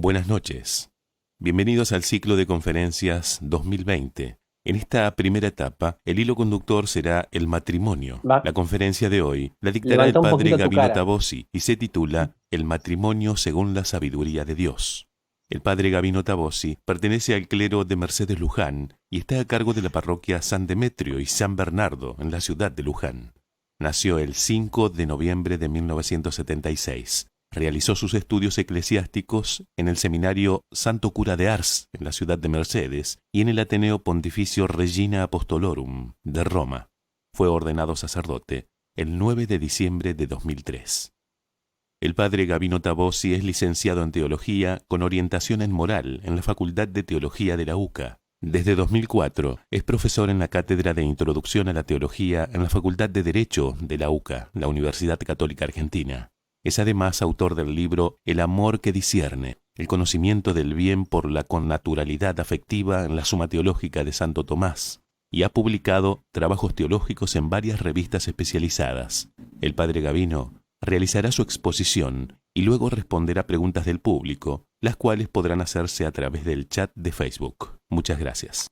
Buenas noches. Bienvenidos al ciclo de conferencias 2020. En esta primera etapa, el hilo conductor será el matrimonio. La conferencia de hoy la dictará el Levanta un padre poquito tu Gabino cara. Tabosi y se titula El matrimonio según la sabiduría de Dios. El padre Gabino Tabosi pertenece al clero de Mercedes Luján y está a cargo de la parroquia San Demetrio y San Bernardo en la ciudad de Luján. Nació el 5 de noviembre de 1976. Realizó sus estudios eclesiásticos en el seminario Santo Cura de Ars, en la ciudad de Mercedes, y en el Ateneo Pontificio Regina Apostolorum, de Roma. Fue ordenado sacerdote el 9 de diciembre de 2003. El padre Gabino Tabosi es licenciado en Teología con orientación en Moral en la Facultad de Teología de la UCA. Desde 2004 es profesor en la Cátedra de Introducción a la Teología en la Facultad de Derecho de la UCA, la Universidad Católica Argentina. Es además autor del libro El amor que discierne, el conocimiento del bien por la connaturalidad afectiva en la Suma Teológica de Santo Tomás, y ha publicado trabajos teológicos en varias revistas especializadas. El padre Gabino realizará su exposición y luego responderá preguntas del público, las cuales podrán hacerse a través del chat de Facebook. Muchas gracias.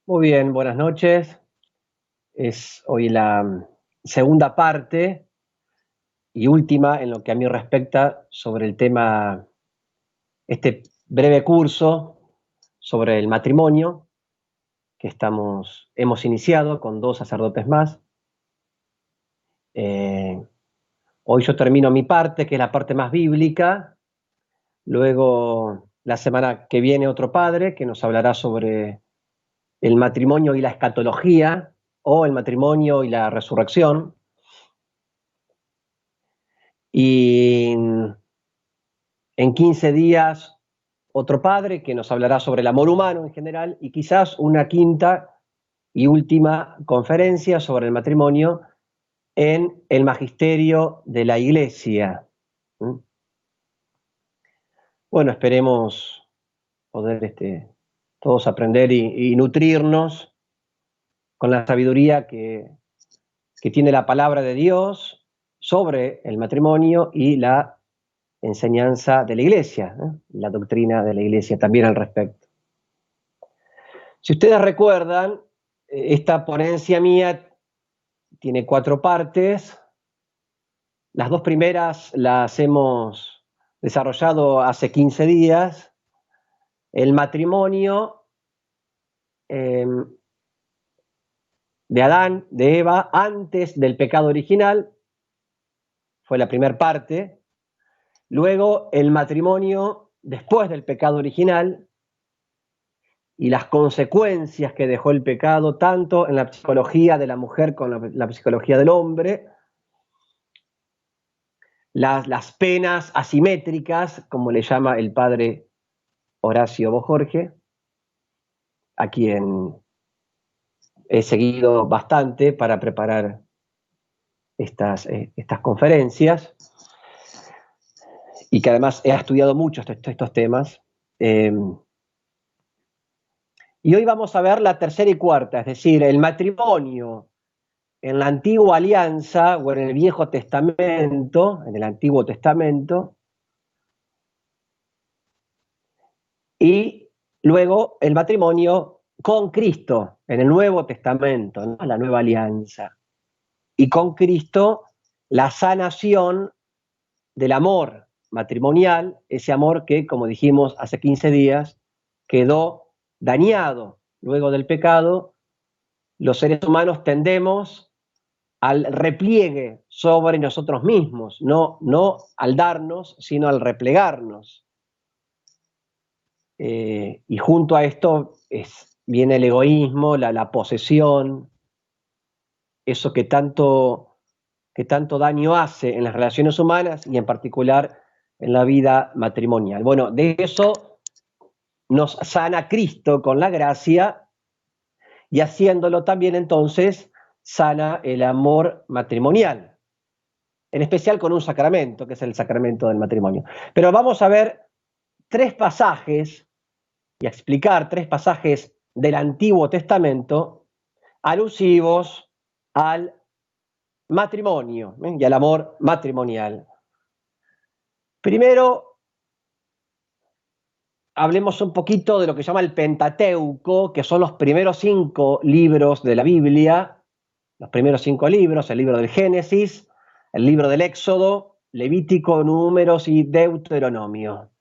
Muy bien, buenas noches. Es hoy la segunda parte y última en lo que a mí respecta sobre el tema, este breve curso sobre el matrimonio que hemos iniciado con 2 sacerdotes más. Hoy yo termino mi parte, que es la parte más bíblica. Luego, la semana que viene, otro padre que nos hablará sobre el matrimonio y la escatología, o el matrimonio y la resurrección. Y en 15 días, otro padre que nos hablará sobre el amor humano en general, y quizás una quinta y última conferencia sobre el matrimonio en el magisterio de la Iglesia. Bueno, esperemos poder todos aprender y nutrirnos con la sabiduría que tiene la palabra de Dios sobre el matrimonio y la enseñanza de la Iglesia, la doctrina de la Iglesia también al respecto. Si ustedes recuerdan, esta ponencia mía tiene 4 partes. Las 2 primeras las hemos desarrollado hace 15 días. El matrimonio de Adán, de Eva, antes del pecado original, fue la primera parte. Luego, el matrimonio después del pecado original y las consecuencias que dejó el pecado, tanto en la psicología de la mujer como en la psicología del hombre. Las penas asimétricas, como le llama el padre Horacio Bojorge, a quien he seguido bastante para preparar estas conferencias, y que además he estudiado mucho estos temas. Y hoy vamos a ver la tercera y cuarta, es decir, el matrimonio en la antigua alianza o en el Viejo Testamento, en el Antiguo Testamento, y luego el matrimonio con Cristo en el Nuevo Testamento, ¿no? La nueva alianza. Y con Cristo la sanación del amor matrimonial, ese amor que, como dijimos hace 15 días, quedó dañado luego del pecado. Los seres humanos tendemos al repliegue sobre nosotros mismos, no al darnos, sino al replegarnos. Y junto a esto viene el egoísmo, la posesión, eso que tanto daño hace en las relaciones humanas y en particular en la vida matrimonial. Bueno, de eso nos sana Cristo con la gracia, y haciéndolo también entonces sana el amor matrimonial, en especial con un sacramento, que es el sacramento del matrimonio. Pero vamos a ver 3 pasajes y a explicar 3 pasajes del Antiguo Testamento alusivos al matrimonio y al amor matrimonial. Primero, hablemos un poquito de lo que se llama el Pentateuco, que son los primeros 5 libros de la Biblia, los primeros 5 libros, el libro del Génesis, el libro del Éxodo, Levítico, Números y Deuteronomio.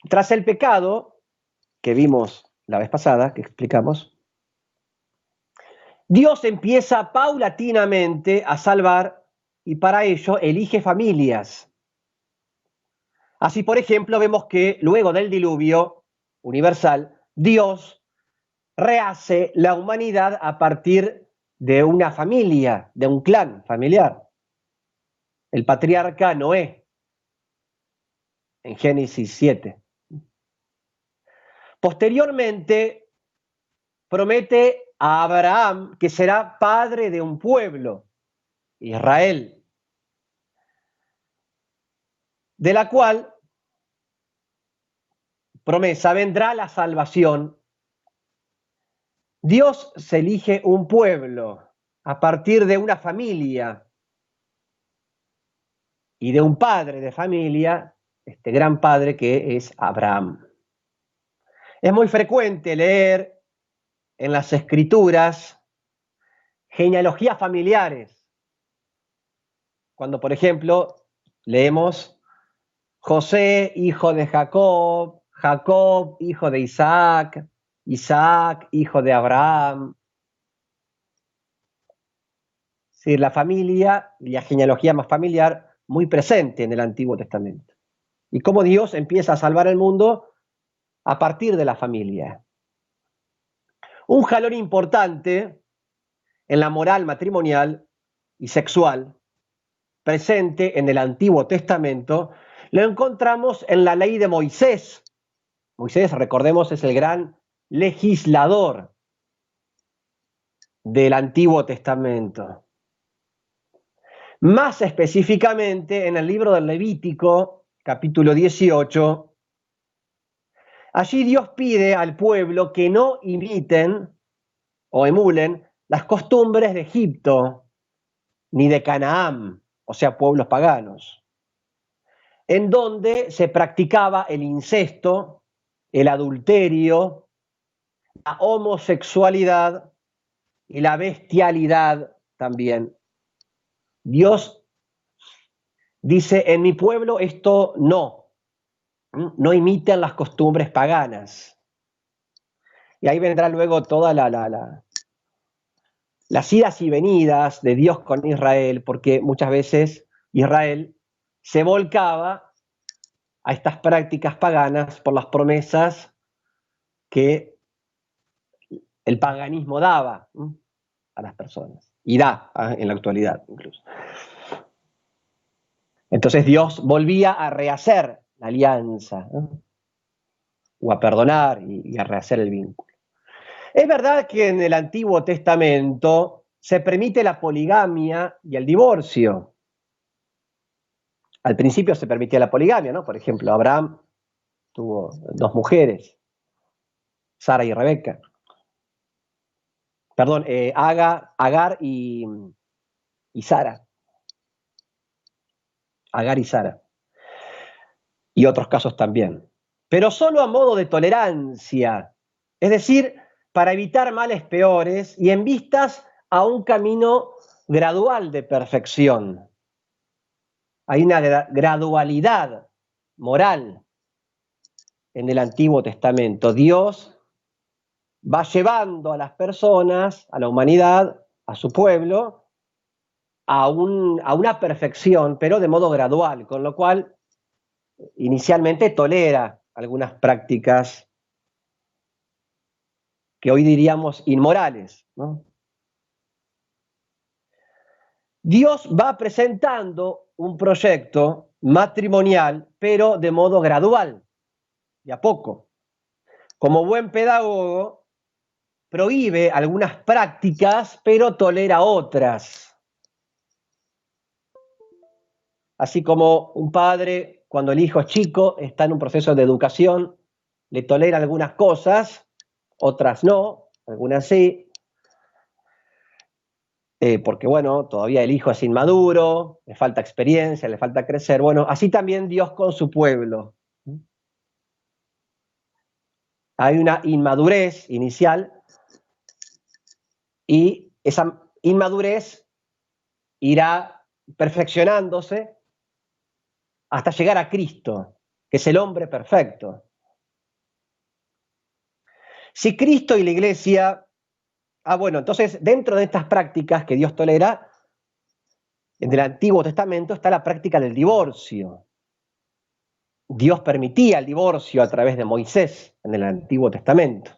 Tras el pecado, que vimos la vez pasada, que explicamos, Dios empieza paulatinamente a salvar y para ello elige familias. Así, por ejemplo, vemos que luego del diluvio universal, Dios rehace la humanidad a partir de una familia, de un clan familiar. El patriarca Noé, en Génesis 7. Posteriormente, promete a Abraham que será padre de un pueblo, Israel, de la cual promesa vendrá la salvación. Dios se elige un pueblo a partir de una familia y de un padre de familia, este gran padre que es Abraham. Es muy frecuente leer en las escrituras genealogías familiares. Cuando, por ejemplo, leemos José, hijo de Jacob, Jacob, hijo de Isaac, Isaac, hijo de Abraham. Es decir, la familia y la genealogía más familiar muy presente en el Antiguo Testamento. Y cómo Dios empieza a salvar el mundo a partir de la familia. Un jalón importante en la moral matrimonial y sexual presente en el Antiguo Testamento lo encontramos en la ley de Moisés. Moisés, recordemos, es el gran legislador del Antiguo Testamento. Más específicamente en el libro del Levítico, capítulo 18, allí Dios pide al pueblo que no imiten o emulen las costumbres de Egipto ni de Canaán, o sea, pueblos paganos, en donde se practicaba el incesto, el adulterio, la homosexualidad y la bestialidad también. Dios dice, en mi pueblo esto no imitan las costumbres paganas. Y ahí vendrá luego toda las idas y venidas de Dios con Israel, porque muchas veces Israel se volcaba a estas prácticas paganas por las promesas que el paganismo daba a las personas, y da en la actualidad incluso. Entonces Dios volvía a rehacer la alianza, o a perdonar y a rehacer el vínculo. Es verdad que en el Antiguo Testamento se permite la poligamia y el divorcio. Al principio se permitía la poligamia, ¿no? Por ejemplo, Abraham tuvo 2 mujeres, Sara y Rebeca. Perdón, Agar y Sara. Agar y Sara. Y otros casos también. Pero solo a modo de tolerancia. Es decir, para evitar males peores y en vistas a un camino gradual de perfección. Hay una gradualidad moral en el Antiguo Testamento. Dios va llevando a las personas, a la humanidad, a su pueblo, a una perfección, pero de modo gradual, con lo cual inicialmente tolera algunas prácticas que hoy diríamos inmorales, ¿no? Dios va presentando un proyecto matrimonial, pero de modo gradual, de a poco. Como buen pedagogo, prohíbe algunas prácticas, pero tolera otras. Así como un padre, cuando el hijo es chico, está en un proceso de educación, le tolera algunas cosas, otras no, algunas sí. porque bueno, todavía el hijo es inmaduro, le falta experiencia, le falta crecer. Bueno, así también Dios con su pueblo. Hay una inmadurez inicial y esa inmadurez irá perfeccionándose hasta llegar a Cristo, que es el hombre perfecto. Si Cristo y la Iglesia, bueno, entonces dentro de estas prácticas que Dios tolera, en el Antiguo Testamento está la práctica del divorcio. Dios permitía el divorcio a través de Moisés en el Antiguo Testamento.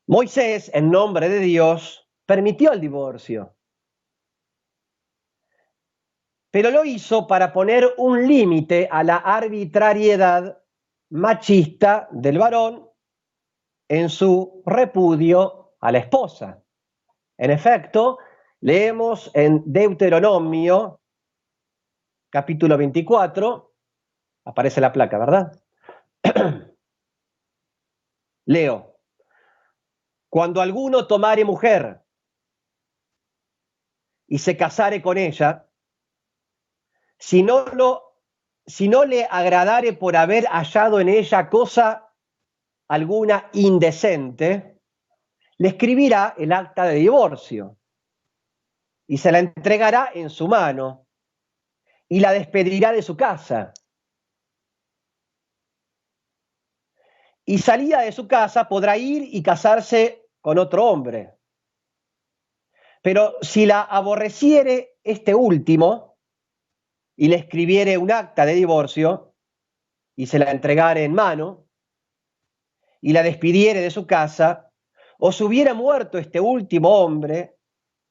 Moisés, en nombre de Dios, permitió el divorcio, pero lo hizo para poner un límite a la arbitrariedad machista del varón en su repudio a la esposa. En efecto, leemos en Deuteronomio, capítulo 24, aparece la placa, ¿verdad? Leo: cuando alguno tomare mujer y se casare con ella, si no le agradare por haber hallado en ella cosa alguna indecente, le escribirá el acta de divorcio y se la entregará en su mano y la despedirá de su casa. Y salida de su casa podrá ir y casarse con otro hombre. Pero si la aborreciere este último y le escribiere un acta de divorcio y se la entregare en mano y la despidiere de su casa, o se hubiera muerto este último hombre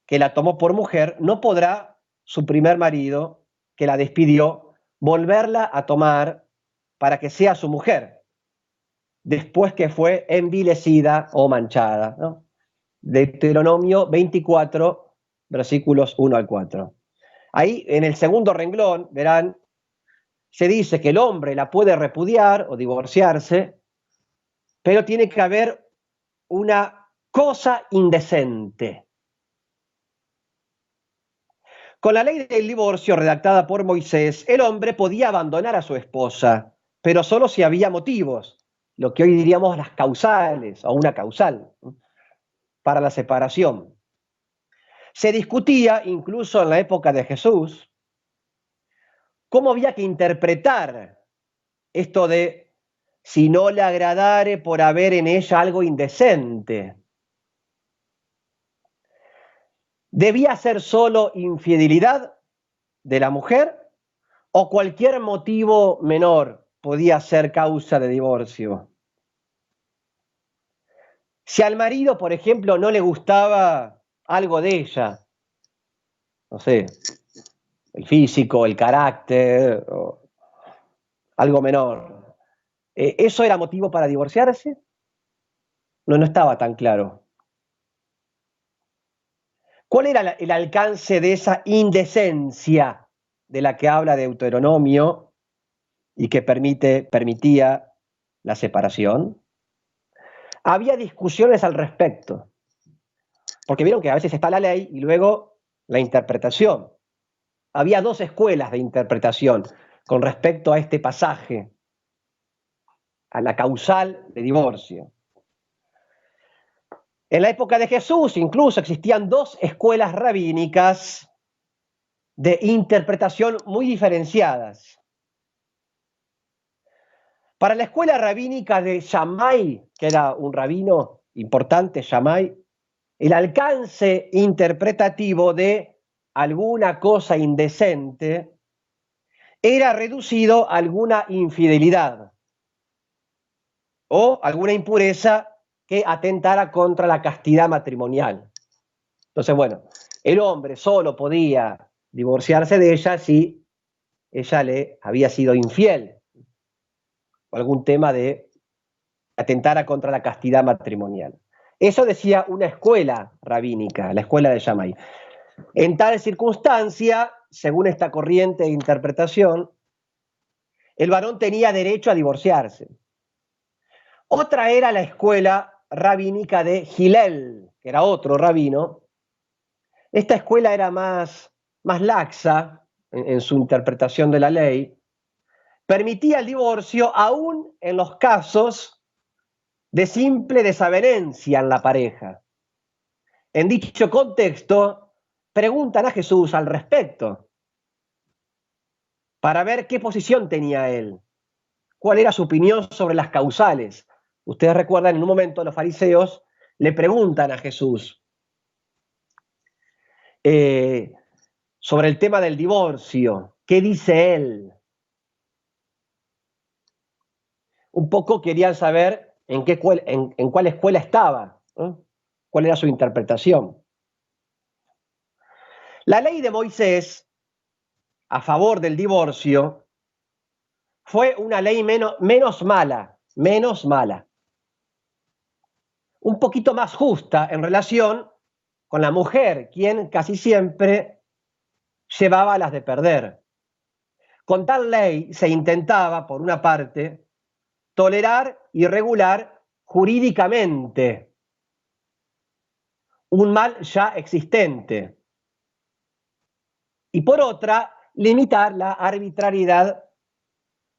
que la tomó por mujer, no podrá su primer marido, que la despidió, volverla a tomar para que sea su mujer, después que fue envilecida o manchada, ¿no? Deuteronomio 24, versículos 1 al 4. Ahí, en el segundo renglón, verán, se dice que el hombre la puede repudiar o divorciarse, pero tiene que haber una cosa indecente. Con la ley del divorcio redactada por Moisés, el hombre podía abandonar a su esposa, pero solo si había motivos, lo que hoy diríamos las causales o una causal para la separación. Se discutía, incluso en la época de Jesús, cómo había que interpretar esto de si no le agradare por haber en ella algo indecente. ¿Debía ser solo infidelidad de la mujer o cualquier motivo menor podía ser causa de divorcio? Si al marido, por ejemplo, no le gustaba algo de ella, no sé, el físico, el carácter, o algo menor, ¿eso era motivo para divorciarse? No estaba tan claro. ¿Cuál era el alcance de esa indecencia de la que habla Deuteronomio y que permitía la separación? Había discusiones al respecto, porque vieron que a veces está la ley y luego la interpretación. Había dos escuelas de interpretación con respecto a este pasaje, a la causal de divorcio. En la época de Jesús incluso existían dos escuelas rabínicas de interpretación muy diferenciadas. Para la escuela rabínica de Shammai, que era un rabino importante, Shammai, el alcance interpretativo de alguna cosa indecente era reducido a alguna infidelidad o alguna impureza que atentara contra la castidad matrimonial. Entonces, bueno, el hombre solo podía divorciarse de ella si ella le había sido infiel o algún tema de atentara contra la castidad matrimonial. Eso decía una escuela rabínica, la escuela de Shammai. En tal circunstancia, según esta corriente de interpretación, el varón tenía derecho a divorciarse. Otra era la escuela rabínica de Hillel, que que era otro rabino, esta escuela era más laxa en su interpretación de la ley, permitía el divorcio aún en los casos de simple desavenencia en la pareja. En dicho contexto, preguntan a Jesús al respecto para ver qué posición tenía él, cuál era su opinión sobre las causales. Ustedes recuerdan, en un momento los fariseos le preguntan a Jesús sobre el tema del divorcio. ¿Qué dice él? Un poco querían saber en cuál escuela estaba, ¿no? ¿Cuál era su interpretación? La ley de Moisés a favor del divorcio fue una ley menos mala, un poquito más justa en relación con la mujer, quien casi siempre llevaba las de perder. Con tal ley se intentaba, por una parte, tolerar y regular jurídicamente un mal ya existente, y por otra, limitar la arbitrariedad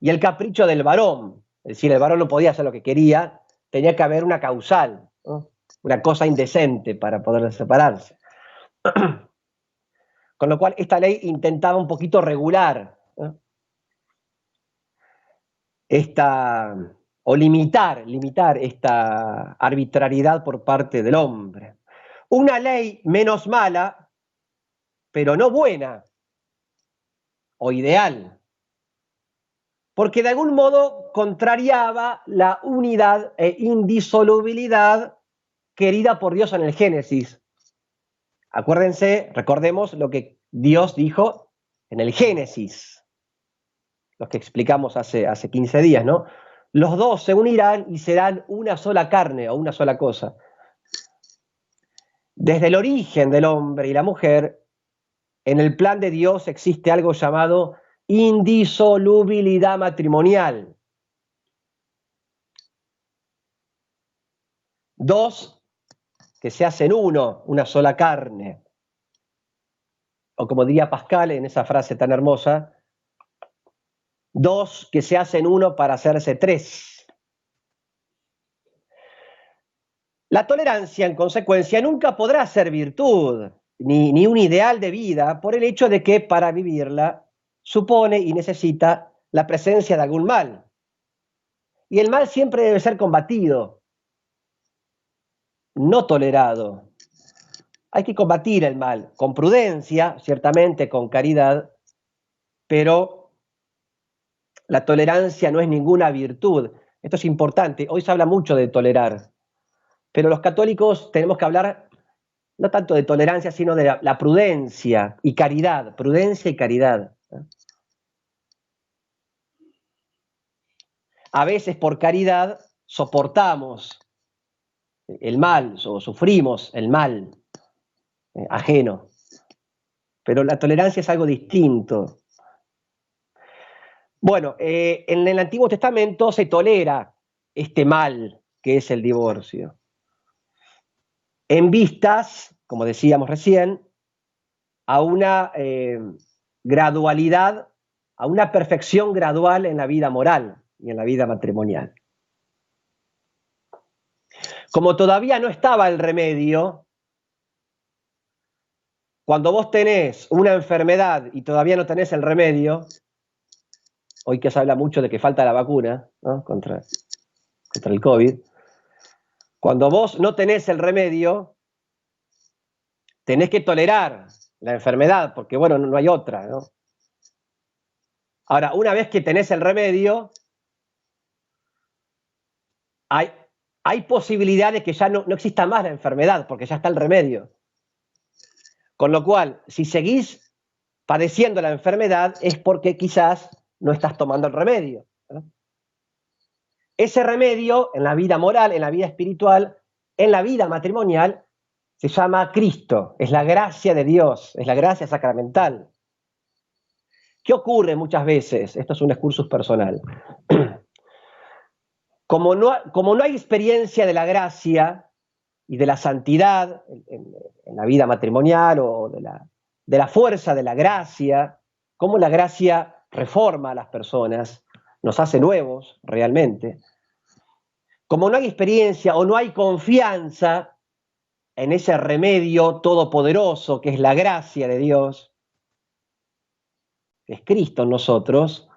y el capricho del varón. Es decir, el varón no podía hacer lo que quería, tenía que haber una causal, ¿no? Una cosa indecente para poder separarse. Con lo cual, esta ley intentaba un poquito regular, ¿no? O limitar esta arbitrariedad por parte del hombre. Una ley menos mala, pero no buena o ideal, porque de algún modo contrariaba la unidad e indisolubilidad querida por Dios en el Génesis. Recordemos lo que Dios dijo en el Génesis, los que explicamos hace 15 días, ¿no? Los dos se unirán y serán una sola carne o una sola cosa. Desde el origen del hombre y la mujer, en el plan de Dios existe algo llamado indisolubilidad matrimonial. Dos que se hacen uno, una sola carne. O como diría Pascal en esa frase tan hermosa, dos que se hacen uno para hacerse tres. La tolerancia, en consecuencia, nunca podrá ser virtud, ni un ideal de vida, por el hecho de que para vivirla supone y necesita la presencia de algún mal. Y el mal siempre debe ser combatido, no tolerado. Hay que combatir el mal, con prudencia, ciertamente, con caridad, pero la tolerancia no es ninguna virtud. Esto es importante. Hoy se habla mucho de tolerar, pero los católicos tenemos que hablar no tanto de tolerancia, sino de la prudencia y caridad. Prudencia y caridad. A veces por caridad soportamos el mal o sufrimos el mal ajeno. Pero la tolerancia es algo distinto. Bueno, en el Antiguo Testamento se tolera este mal que es el divorcio, en vistas, como decíamos recién, a una gradualidad, a una perfección gradual en la vida moral y en la vida matrimonial. Como todavía no estaba el remedio, cuando vos tenés una enfermedad y todavía no tenés el remedio, hoy que se habla mucho de que falta la vacuna, ¿no? contra el COVID, cuando vos no tenés el remedio, tenés que tolerar la enfermedad, porque bueno, no hay otra, ¿no? Ahora, una vez que tenés el remedio, hay posibilidad de que ya no exista más la enfermedad, porque ya está el remedio. Con lo cual, si seguís padeciendo la enfermedad, es porque quizás no estás tomando el remedio, ¿no? Ese remedio en la vida moral, en la vida espiritual, en la vida matrimonial, se llama Cristo, es la gracia de Dios, es la gracia sacramental. ¿Qué ocurre muchas veces? Esto es un excursus personal. Como no hay experiencia de la gracia, y de la santidad en la vida matrimonial o de la fuerza de la gracia, cómo la gracia reforma a las personas, nos hace nuevos realmente. Como no hay experiencia o no hay confianza en ese remedio todopoderoso que es la gracia de Dios, que es Cristo en nosotros,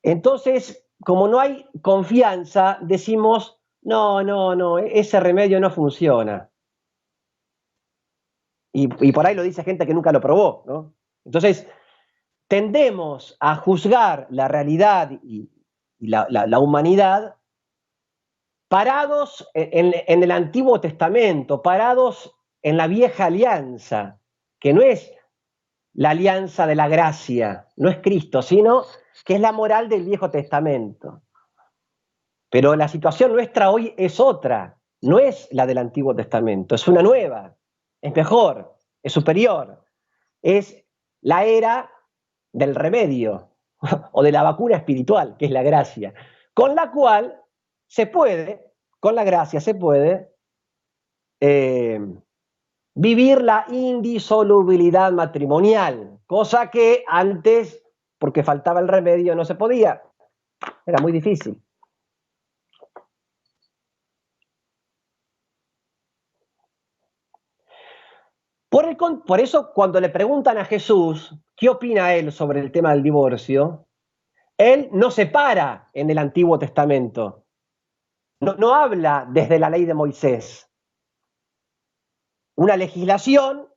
entonces, como no hay confianza, decimos, no, ese remedio no funciona. Y por ahí lo dice gente que nunca lo probó, ¿no? Entonces, tendemos a juzgar la realidad y la humanidad parados en el Antiguo Testamento, parados en la vieja alianza, que no es la alianza de la gracia, no es Cristo, sino que es la moral del Viejo Testamento. Pero la situación nuestra hoy es otra, no es la del Antiguo Testamento, es una nueva, es mejor, es superior, es la era del remedio o de la vacuna espiritual, que es la gracia, con la cual se puede, con la gracia se puede vivir la indisolubilidad matrimonial, cosa que antes, porque faltaba el remedio, no se podía, era muy difícil. Por eso, cuando le preguntan a Jesús qué opina él sobre el tema del divorcio, él no se para en el Antiguo Testamento, no habla desde la ley de Moisés, una legislación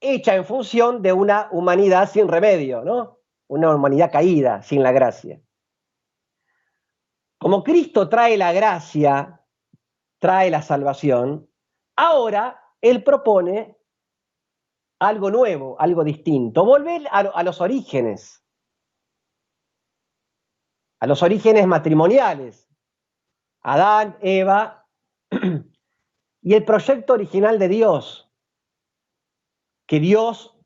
hecha en función de una humanidad sin remedio, ¿no? Una humanidad caída, sin la gracia. Como Cristo trae la gracia, trae la salvación, ahora él propone algo nuevo, algo distinto, volver a los orígenes matrimoniales, Adán, Eva, y el proyecto original de Dios, que Dios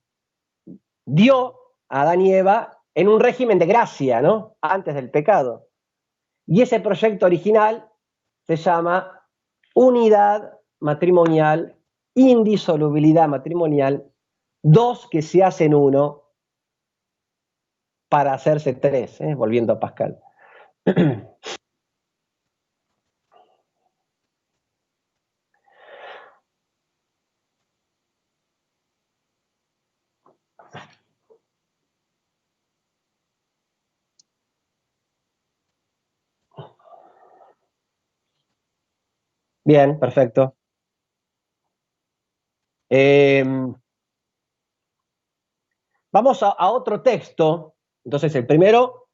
dio a Adán y Eva en un régimen de gracia, ¿no? Antes del pecado. Y ese proyecto original se llama unidad matrimonial, indisolubilidad matrimonial, dos que se hacen uno para hacerse tres, volviendo a Pascal. Bien, perfecto. Vamos a otro texto. Entonces, el primero,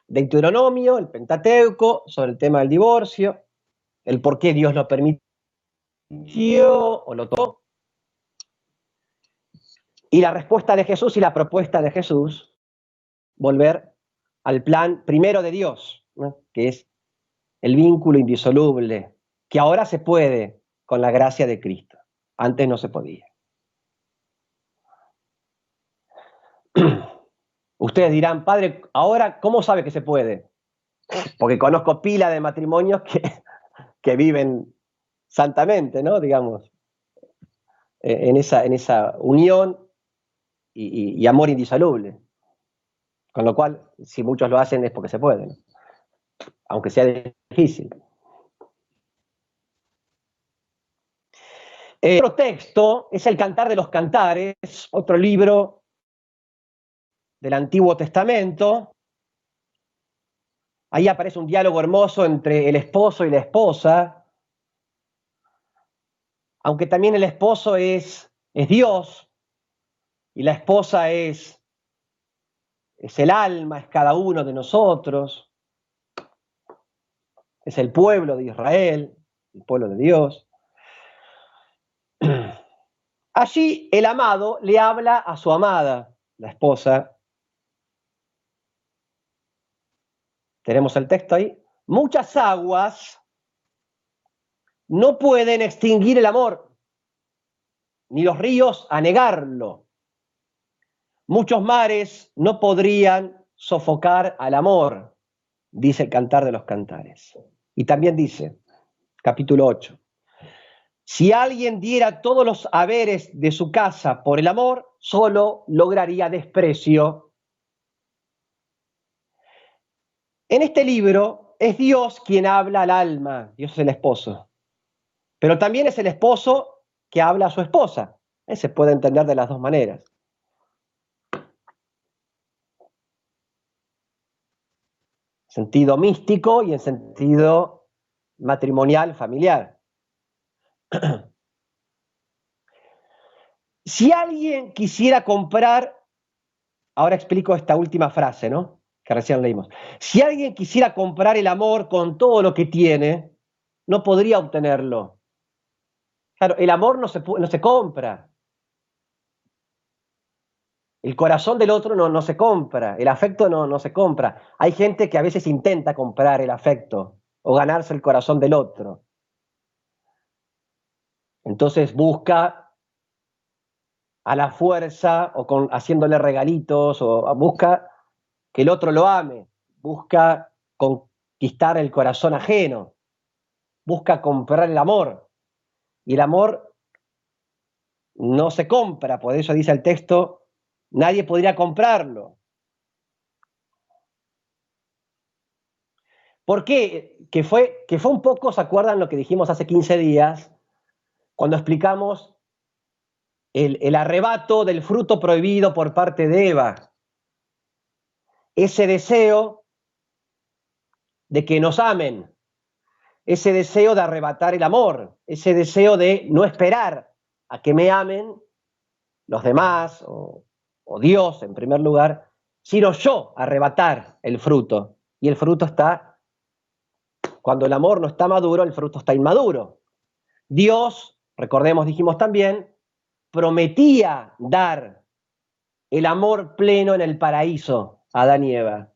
Deuteronomio, el Pentateuco, sobre el tema del divorcio, el por qué Dios lo permitió o lo tocó. Y la respuesta de Jesús y la propuesta de Jesús, volver al plan primero de Dios, ¿no? Que es el vínculo indisoluble, que ahora se puede con la gracia de Cristo. Antes no se podía. Ustedes dirán, padre, ahora, ¿cómo sabe que se puede? Porque conozco pila de matrimonios que viven santamente, ¿no? Digamos, en esa unión y amor indisoluble. Con lo cual, si muchos lo hacen es porque se puede, ¿no? Aunque sea difícil. Otro texto es el Cantar de los Cantares, otro libro del Antiguo Testamento. Ahí aparece un diálogo hermoso entre el esposo y la esposa, aunque también el esposo es Dios y la esposa es el alma, es cada uno de nosotros, es el pueblo de Israel, el pueblo de Dios. Allí el amado le habla a su amada, la esposa. Tenemos el texto ahí. Muchas aguas no pueden extinguir el amor, ni los ríos anegarlo. Muchos mares no podrían sofocar al amor, dice el Cantar de los Cantares. Y también dice, capítulo 8, Si alguien diera todos los haberes de su casa por el amor, solo lograría desprecio. En este libro es Dios quien habla al alma, Dios es el esposo, pero también es el esposo que habla a su esposa. Se puede entender de las dos maneras. Sentido místico y en sentido matrimonial, familiar. Si alguien quisiera comprar, ahora explico esta última frase, ¿no? Que recién leímos. Si alguien quisiera comprar el amor con todo lo que tiene, no podría obtenerlo. Claro, el amor no se compra. El corazón del otro no se compra. El afecto no se compra. Hay gente que a veces intenta comprar el afecto o ganarse el corazón del otro. Entonces busca a la fuerza o haciéndole regalitos o busca que el otro lo ame, busca conquistar el corazón ajeno, busca comprar el amor. Y el amor no se compra, por eso dice el texto, nadie podría comprarlo. ¿Por qué? Que fue un poco, ¿se acuerdan lo que dijimos hace 15 días? Cuando explicamos el arrebato del fruto prohibido por parte de Eva. Ese deseo de que nos amen, ese deseo de arrebatar el amor, ese deseo de no esperar a que me amen los demás o Dios en primer lugar, sino yo arrebatar el fruto. Y el fruto está, cuando el amor no está maduro, el fruto está inmaduro. Dios, recordemos, dijimos también, prometía dar el amor pleno en el paraíso a Adán y Eva.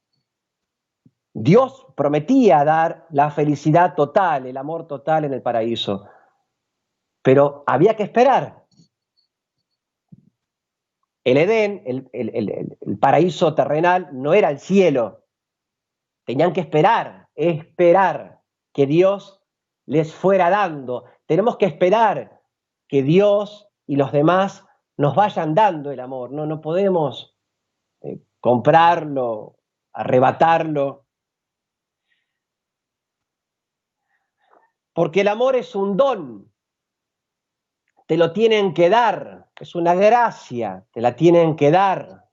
Dios prometía dar la felicidad total, el amor total en el paraíso. Pero había que esperar. El Edén, el paraíso terrenal, no era el cielo. Tenían que esperar que Dios les fuera dando. Tenemos que esperar que Dios y los demás nos vayan dando el amor. No podemos comprarlo, arrebatarlo. Porque el amor es un don. Te lo tienen que dar. Es una gracia. Te la tienen que dar.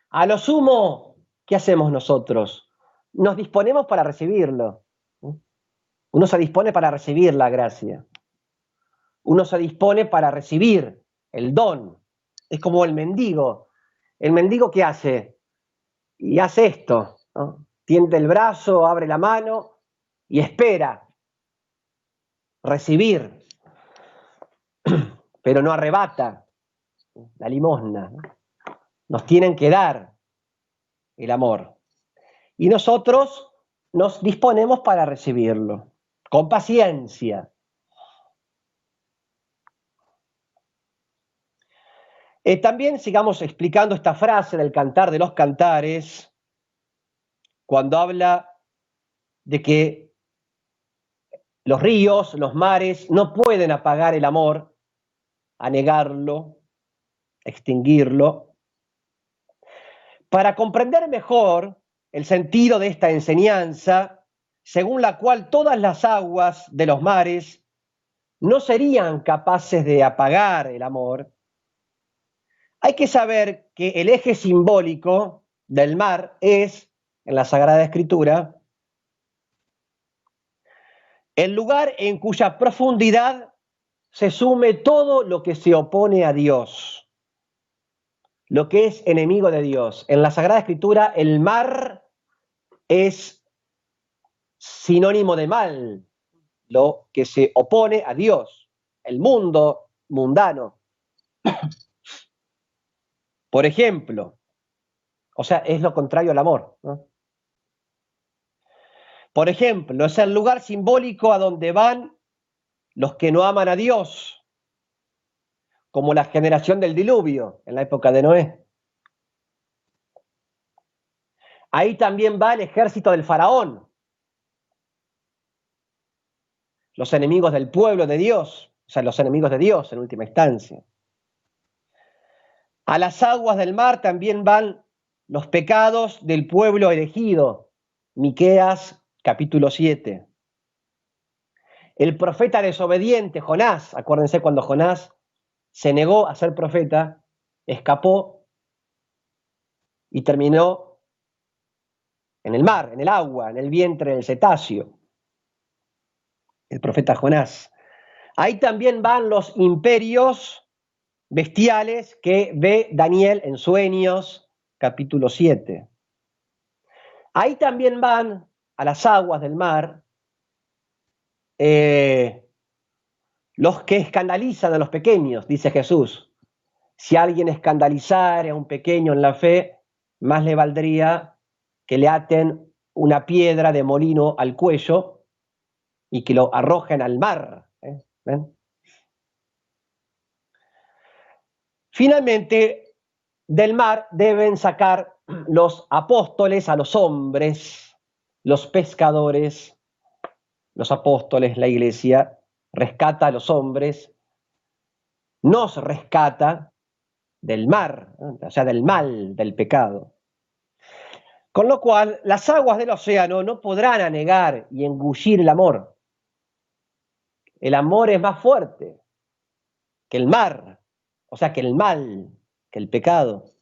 A lo sumo, ¿qué hacemos nosotros? Nos disponemos para recibirlo. Uno se dispone para recibir la gracia. Uno se dispone para recibir el don. Es como el mendigo. ¿El mendigo qué hace? Y hace esto, ¿no? Tiende el brazo, abre la mano y espera recibir, pero no arrebata la limosna. Nos tienen que dar el amor. Y nosotros nos disponemos para recibirlo, con paciencia. También sigamos explicando esta frase del Cantar de los Cantares, cuando habla de que los ríos, los mares, no pueden apagar el amor, anegarlo, extinguirlo. Para comprender mejor el sentido de esta enseñanza, según la cual todas las aguas de los mares no serían capaces de apagar el amor, hay que saber que el eje simbólico del mar es, en la Sagrada Escritura, el lugar en cuya profundidad se sume todo lo que se opone a Dios, lo que es enemigo de Dios. En la Sagrada Escritura, el mar es sinónimo de mal, lo que se opone a Dios, el mundo mundano. Por ejemplo, o sea, es lo contrario al amor, ¿no? Por ejemplo, es el lugar simbólico a donde van los que no aman a Dios, como la generación del diluvio en la época de Noé. Ahí también va el ejército del faraón. los enemigos del pueblo de Dios, o sea, los enemigos de Dios en última instancia. A las aguas del mar también van los pecados del pueblo elegido. Miqueas capítulo 7. El profeta desobediente, Jonás, acuérdense cuando Jonás se negó a ser profeta, escapó y terminó en el mar, en el agua, en el vientre del cetáceo. El profeta Jonás. Ahí también van los imperios bestiales que ve Daniel en Sueños, capítulo 7. Ahí también van a las aguas del mar los que escandalizan a los pequeños, dice Jesús. Si alguien escandalizara a un pequeño en la fe, más le valdría que le aten una piedra de molino al cuello y que lo arrojen al mar. ¿Ven? Finalmente, del mar deben sacar los apóstoles a los hombres, los pescadores, los apóstoles, la iglesia, rescata a los hombres, nos rescata del mar, o sea, del mal, del pecado. Con lo cual, las aguas del océano no podrán anegar y engullir el amor. El amor es más fuerte que el mar, o sea, que el mal, que el pecado.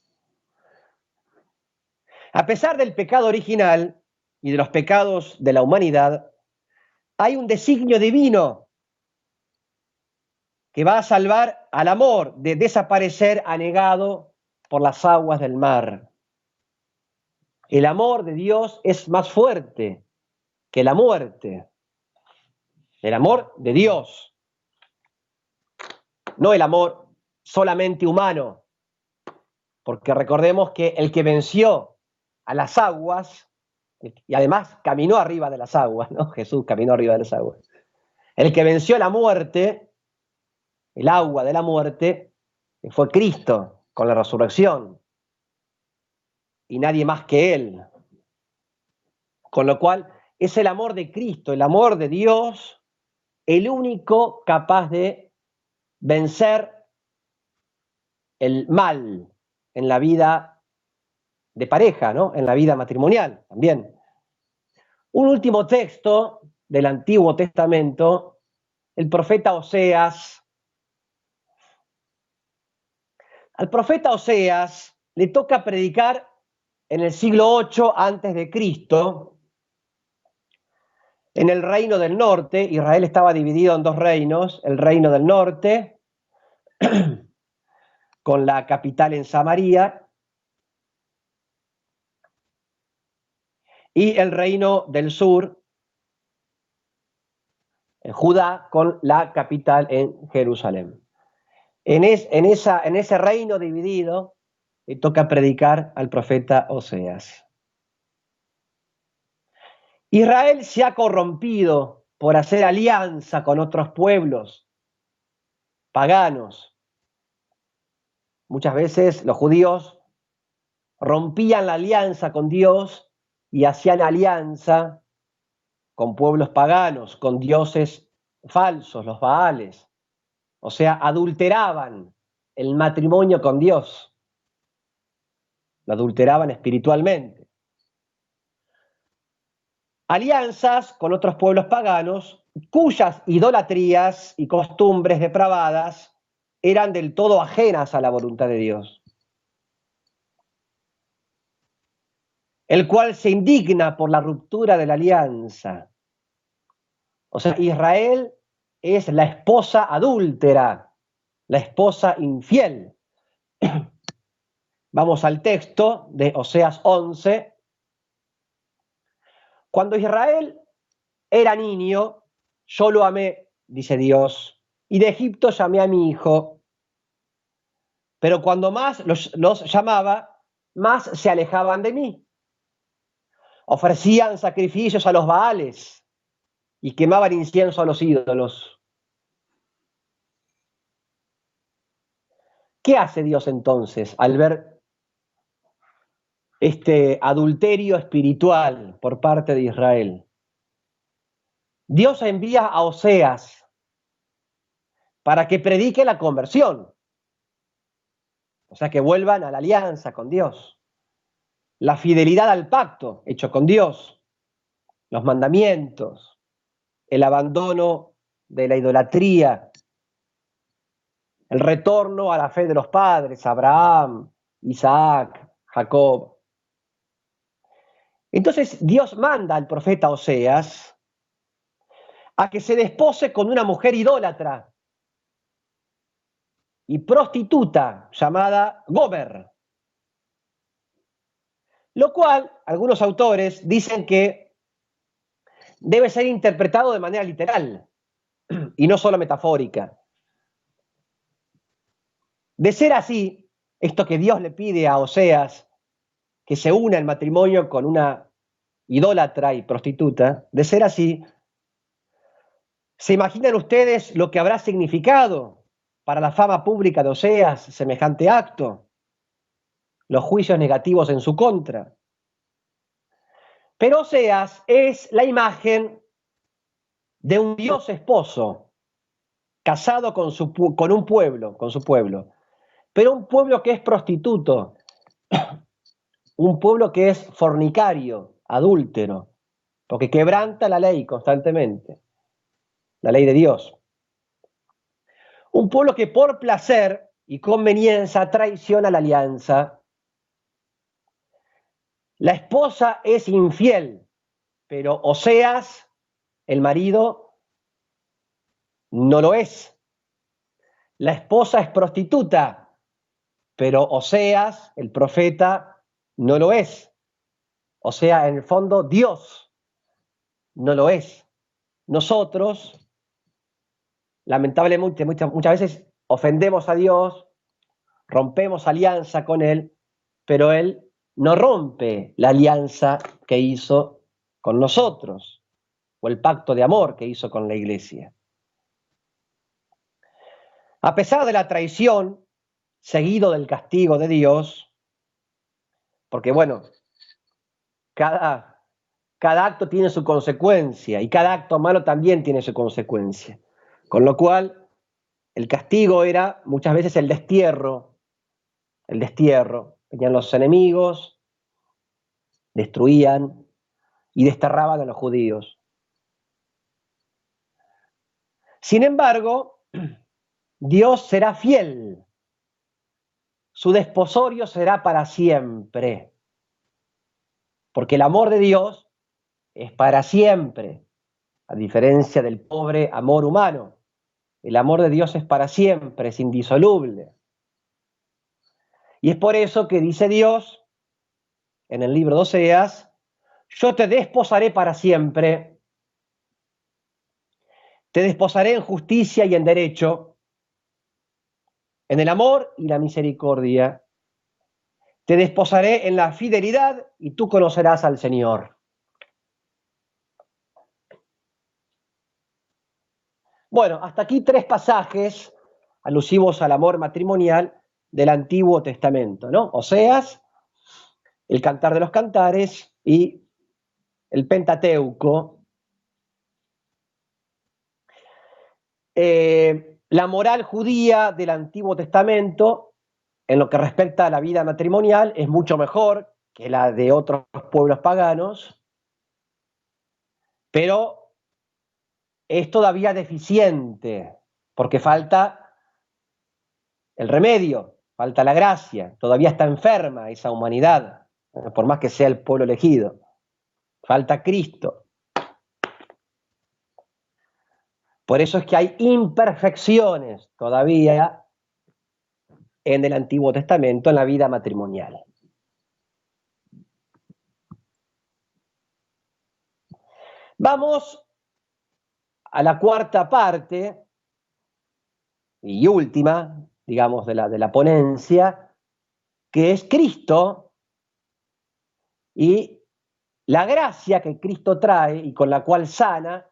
A pesar del pecado original y de los pecados de la humanidad, hay un designio divino que va a salvar al amor de desaparecer anegado por las aguas del mar. El amor de Dios es más fuerte que la muerte. El amor de Dios, no el amor solamente humano, porque recordemos que el que venció a las aguas, y además caminó arriba de las aguas, ¿no? Jesús caminó arriba de las aguas. El que venció la muerte, el agua de la muerte, fue Cristo con la resurrección, y nadie más que Él. Con lo cual, es el amor de Cristo, el amor de Dios, el único capaz de vencer el mal en la vida de pareja, ¿no? En la vida matrimonial también. Un último texto del Antiguo Testamento, el profeta Oseas. Al profeta Oseas le toca predicar en el siglo 8 antes de Cristo, en el reino del norte. Israel estaba dividido en dos reinos, el reino del norte, con la capital en Samaria, y el reino del sur, en Judá, con la capital en Jerusalén. En ese reino dividido le toca predicar al profeta Oseas. Israel se ha corrompido por hacer alianza con otros pueblos paganos. Muchas veces los judíos rompían la alianza con Dios y hacían alianza con pueblos paganos, con dioses falsos, los Baales. O sea, adulteraban el matrimonio con Dios. Lo adulteraban espiritualmente. Alianzas con otros pueblos paganos cuyas idolatrías y costumbres depravadas eran del todo ajenas a la voluntad de Dios, el cual se indigna por la ruptura de la alianza. O sea, Israel es la esposa adúltera, la esposa infiel. Vamos al texto de Oseas 11. Cuando Israel era niño, yo lo amé, dice Dios, y de Egipto llamé a mi hijo. Pero cuando más los llamaba, más se alejaban de mí. Ofrecían sacrificios a los Baales y quemaban incienso a los ídolos. ¿Qué hace Dios entonces al ver este adulterio espiritual por parte de Israel? Dios envía a Oseas para que predique la conversión, o sea, que vuelvan a la alianza con Dios, la fidelidad al pacto hecho con Dios, los mandamientos, el abandono de la idolatría, el retorno a la fe de los padres, Abraham, Isaac, Jacob. Entonces Dios manda al profeta Oseas a que se despose con una mujer idólatra y prostituta llamada Gomer, lo cual algunos autores dicen que debe ser interpretado de manera literal y no solo metafórica. De ser así, esto que Dios le pide a Oseas, que se una el matrimonio con una idólatra y prostituta, de ser así, ¿se imaginan ustedes lo que habrá significado para la fama pública de Oseas semejante acto? Los juicios negativos en su contra. Pero Oseas es la imagen de un Dios esposo casado con su pueblo, pero un pueblo que es prostituto, un pueblo que es fornicario, adúltero, porque quebranta la ley constantemente, la ley de Dios. Un pueblo que por placer y conveniencia traiciona la alianza. La esposa es infiel, pero Oseas, el marido, no lo es. La esposa es prostituta, pero Oseas, el profeta, no lo es. O sea, en el fondo, Dios no lo es. Nosotros, lamentablemente, muchas veces ofendemos a Dios, rompemos alianza con Él, pero Él no rompe la alianza que hizo con nosotros, o el pacto de amor que hizo con la iglesia. A pesar de la traición, seguido del castigo de Dios, porque bueno, cada acto tiene su consecuencia y cada acto malo también tiene su consecuencia. Con lo cual, el castigo era muchas veces el destierro. Venían los enemigos, destruían y desterraban a los judíos. Sin embargo, Dios será fiel. Su desposorio será para siempre. Porque el amor de Dios es para siempre, a diferencia del pobre amor humano. El amor de Dios es para siempre, es indisoluble. Y es por eso que dice Dios en el libro de Oseas: yo te desposaré para siempre, te desposaré en justicia y en derecho, en el amor y la misericordia, te desposaré en la fidelidad y tú conocerás al Señor. Bueno, hasta aquí 3 pasajes alusivos al amor matrimonial del Antiguo Testamento, ¿no? Oseas, el Cantar de los Cantares y el Pentateuco. La moral judía del Antiguo Testamento, en lo que respecta a la vida matrimonial, es mucho mejor que la de otros pueblos paganos, pero es todavía deficiente, porque falta el remedio, falta la gracia, todavía está enferma esa humanidad, por más que sea el pueblo elegido. Falta Cristo. Por eso es que hay imperfecciones todavía en el Antiguo Testamento en la vida matrimonial. Vamos a la cuarta parte y última, digamos, de la ponencia, que es Cristo y la gracia que Cristo trae y con la cual sana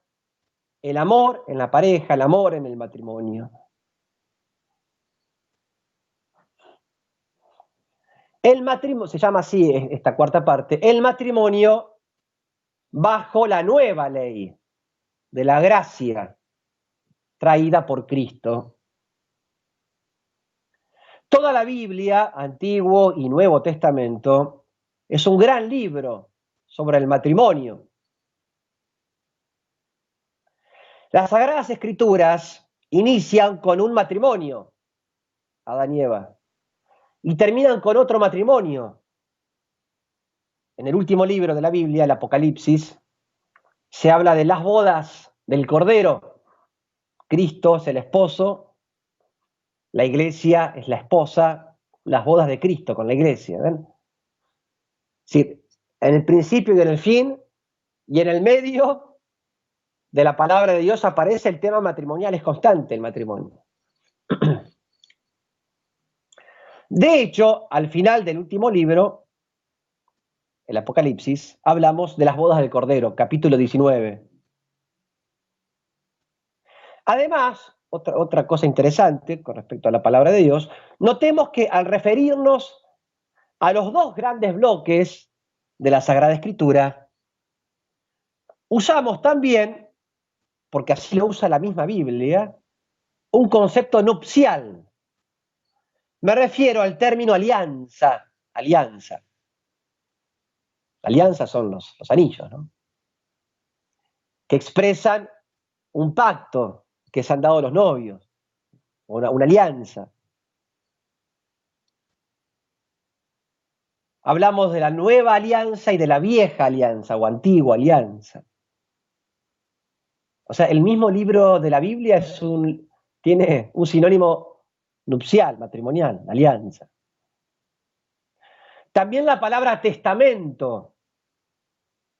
el amor en la pareja, el amor en el matrimonio. El matrimonio, se llama así esta cuarta parte, el matrimonio bajo la nueva ley. de la gracia traída por Cristo. Toda la Biblia, Antiguo y Nuevo Testamento, es un gran libro sobre el matrimonio. Las Sagradas Escrituras inician con un matrimonio, Adán y Eva, y terminan con otro matrimonio. En el último libro de la Biblia, el Apocalipsis, se habla de las bodas del Cordero. Cristo es el esposo, la iglesia es la esposa, las bodas de Cristo con la iglesia. ¿Ven? Sí, en el principio y en el fin, y en el medio de la palabra de Dios aparece el tema matrimonial, es constante el matrimonio. De hecho, al final del último libro, el Apocalipsis, hablamos de las bodas del Cordero, capítulo 19. Además, otra cosa interesante con respecto a la palabra de Dios, notemos que al referirnos a los dos grandes bloques de la Sagrada Escritura, usamos también, porque así lo usa la misma Biblia, un concepto nupcial. Me refiero al término alianza. Alianza. Alianza son los anillos, ¿no? Que expresan un pacto que se han dado los novios, una alianza. Hablamos de la nueva alianza y de la vieja alianza o antigua alianza. O sea, el mismo libro de la Biblia tiene un sinónimo nupcial, matrimonial, alianza. También la palabra testamento,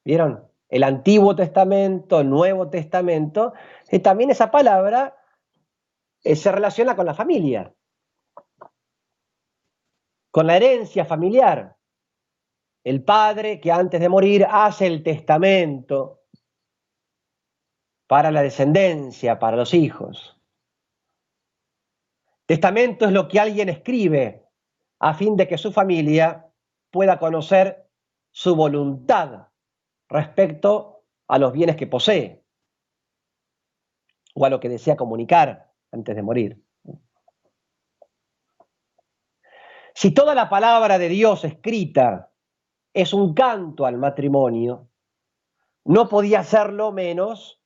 ¿vieron? El Antiguo Testamento, el Nuevo Testamento, también esa palabra se relaciona con la familia, con la herencia familiar. El padre que antes de morir hace el testamento para la descendencia, para los hijos. Testamento es lo que alguien escribe a fin de que su familia pueda conocer su voluntad respecto a los bienes que posee o a lo que desea comunicar antes de morir. Si toda la palabra de Dios escrita es un canto al matrimonio, no podía serlo menos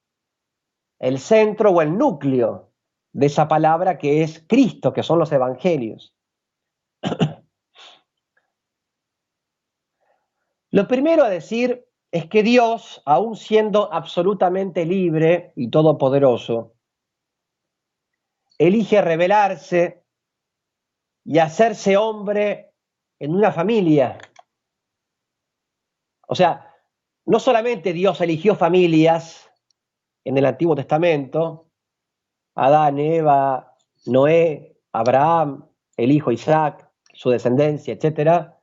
el centro o el núcleo de esa palabra que es Cristo, que son los evangelios. Lo primero a decir es que Dios, aun siendo absolutamente libre y todopoderoso, elige revelarse y hacerse hombre en una familia. O sea, no solamente Dios eligió familias en el Antiguo Testamento, Adán, Eva, Noé, Abraham, el hijo Isaac, su descendencia, etcétera,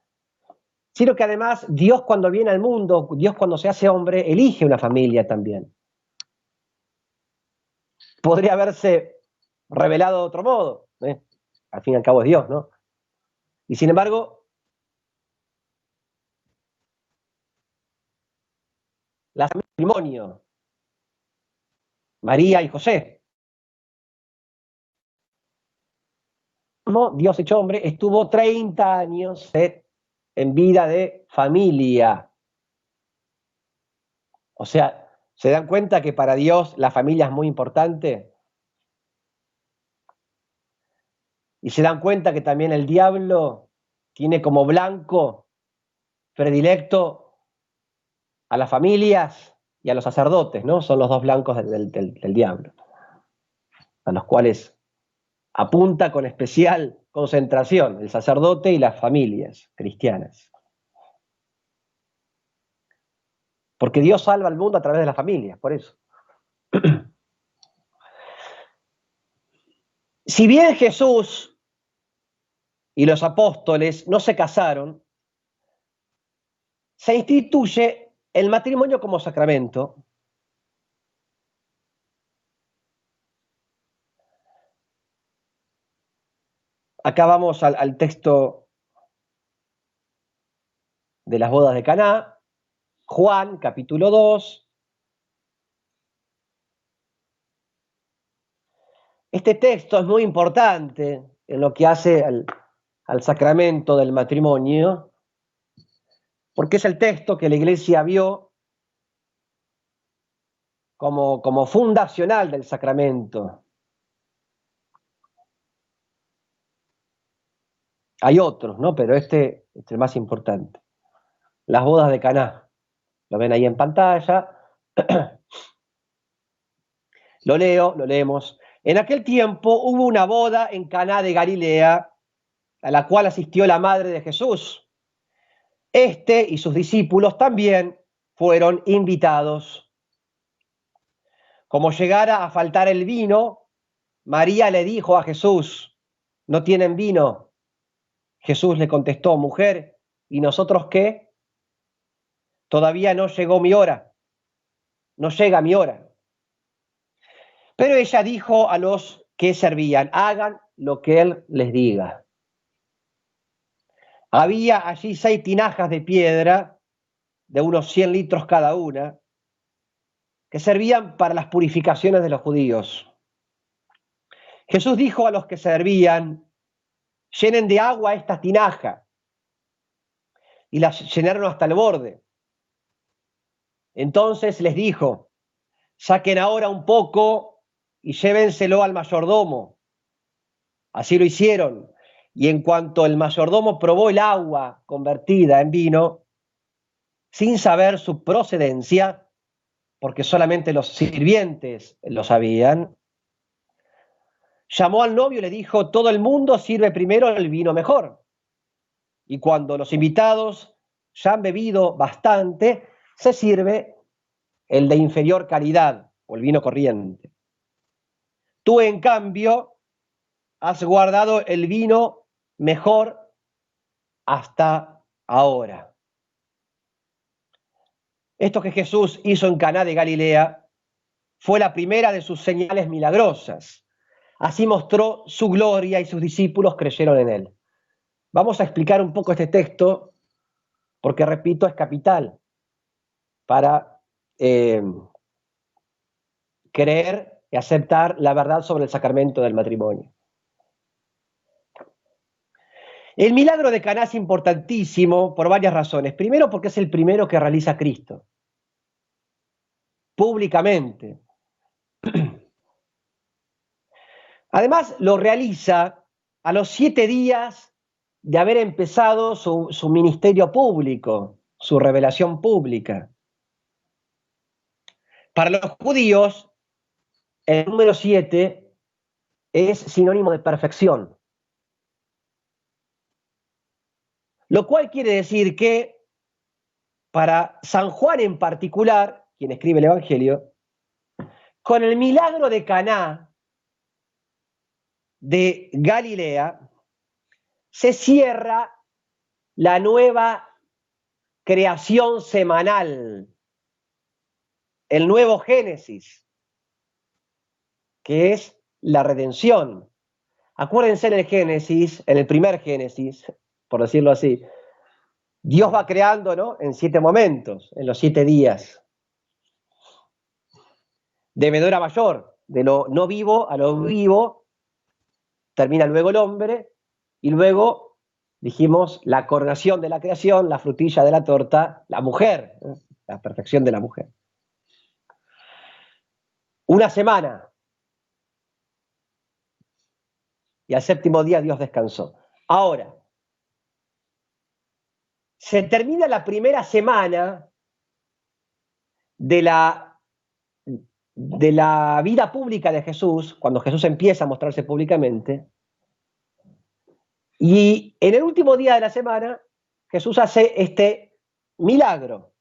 sino que además Dios cuando viene al mundo, Dios cuando se hace hombre, elige una familia también. Podría haberse revelado de otro modo, ¿eh? Al fin y al cabo es Dios, ¿no? Y sin embargo, la matrimonio, María y José, Dios hecho hombre, estuvo 30 años en vida de familia. O sea, ¿se dan cuenta que para Dios la familia es muy importante? Y se dan cuenta que también el diablo tiene como blanco predilecto a las familias y a los sacerdotes, ¿no? Son los dos blancos del diablo, a los cuales apunta con especial concentración el sacerdote y las familias cristianas. Porque Dios salva al mundo a través de las familias, por eso. Si bien Jesús y los apóstoles no se casaron, se instituye el matrimonio como sacramento. Acá vamos al texto de las bodas de Caná, Juan, capítulo 2, Este texto es muy importante en lo que hace al sacramento del matrimonio, porque es el texto que la Iglesia vio como fundacional del sacramento. Hay otros, ¿no? Pero este es el más importante. Las bodas de Caná. Lo ven ahí en pantalla. Lo leemos. En aquel tiempo hubo una boda en Caná de Galilea, a la cual asistió la madre de Jesús. Este y sus discípulos también fueron invitados. Como llegara a faltar el vino, María le dijo a Jesús: ¿no tienen vino? Jesús le contestó: mujer, ¿y nosotros qué? Todavía no llegó mi hora. No llega mi hora. Pero ella dijo a los que servían: hagan lo que él les diga. Había allí 6 tinajas de piedra, de unos 100 litros cada una, que servían para las purificaciones de los judíos. Jesús dijo a los que servían: llenen de agua esta tinaja. Y las llenaron hasta el borde. Entonces les dijo: saquen ahora un poco y llévenselo al mayordomo. Así lo hicieron. Y en cuanto el mayordomo probó el agua convertida en vino, sin saber su procedencia, porque solamente los sirvientes lo sabían, llamó al novio y le dijo: todo el mundo sirve primero el vino mejor. Y cuando los invitados ya han bebido bastante, se sirve el de inferior calidad o el vino corriente. Tú, en cambio, has guardado el vino mejor hasta ahora. Esto que Jesús hizo en Caná de Galilea fue la primera de sus señales milagrosas. Así mostró su gloria y sus discípulos creyeron en él. Vamos a explicar un poco este texto porque, repito, es capital para creer y aceptar la verdad sobre el sacramento del matrimonio. El milagro de Caná es importantísimo por varias razones. Primero, porque es el primero que realiza Cristo, públicamente. Además, lo realiza a los 7 días de haber empezado su ministerio público, su revelación pública. Para los judíos, el número 7 es sinónimo de perfección. Lo cual quiere decir que para San Juan en particular, quien escribe el Evangelio, con el milagro de Caná de Galilea se cierra la nueva creación semanal, el nuevo Génesis, que es la redención. Acuérdense en el Génesis, en el primer Génesis, por decirlo así, Dios va creando, ¿no?, en 7 momentos, en los 7 días. De menor a mayor, de lo no vivo a lo vivo, termina luego el hombre, y luego, dijimos, la coronación de la creación, la frutilla de la torta, la mujer, la perfección de la mujer. Una semana. Y al 7º día Dios descansó. Ahora, se termina la primera semana de la vida pública de Jesús, cuando Jesús empieza a mostrarse públicamente, y en el último día de la semana Jesús hace este milagro.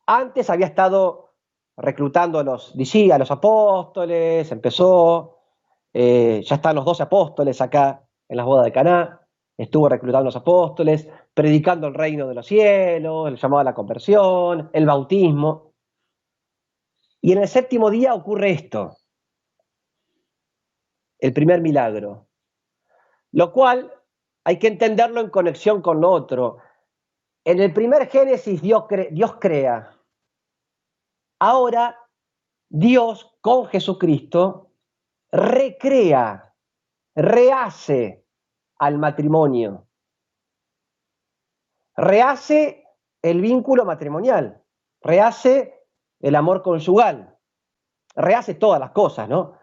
Antes había estado reclutando a los apóstoles, empezó, ya están los 12 apóstoles acá en las bodas de Caná, estuvo reclutando a los apóstoles, predicando el reino de los cielos, el llamado a la conversión, el bautismo. Y en el 7º día ocurre esto, el primer milagro, lo cual hay que entenderlo en conexión con lo otro. En el primer Génesis Dios crea. Ahora Dios con Jesucristo recrea, rehace al matrimonio, rehace el vínculo matrimonial, rehace el amor conyugal, rehace todas las cosas, ¿no?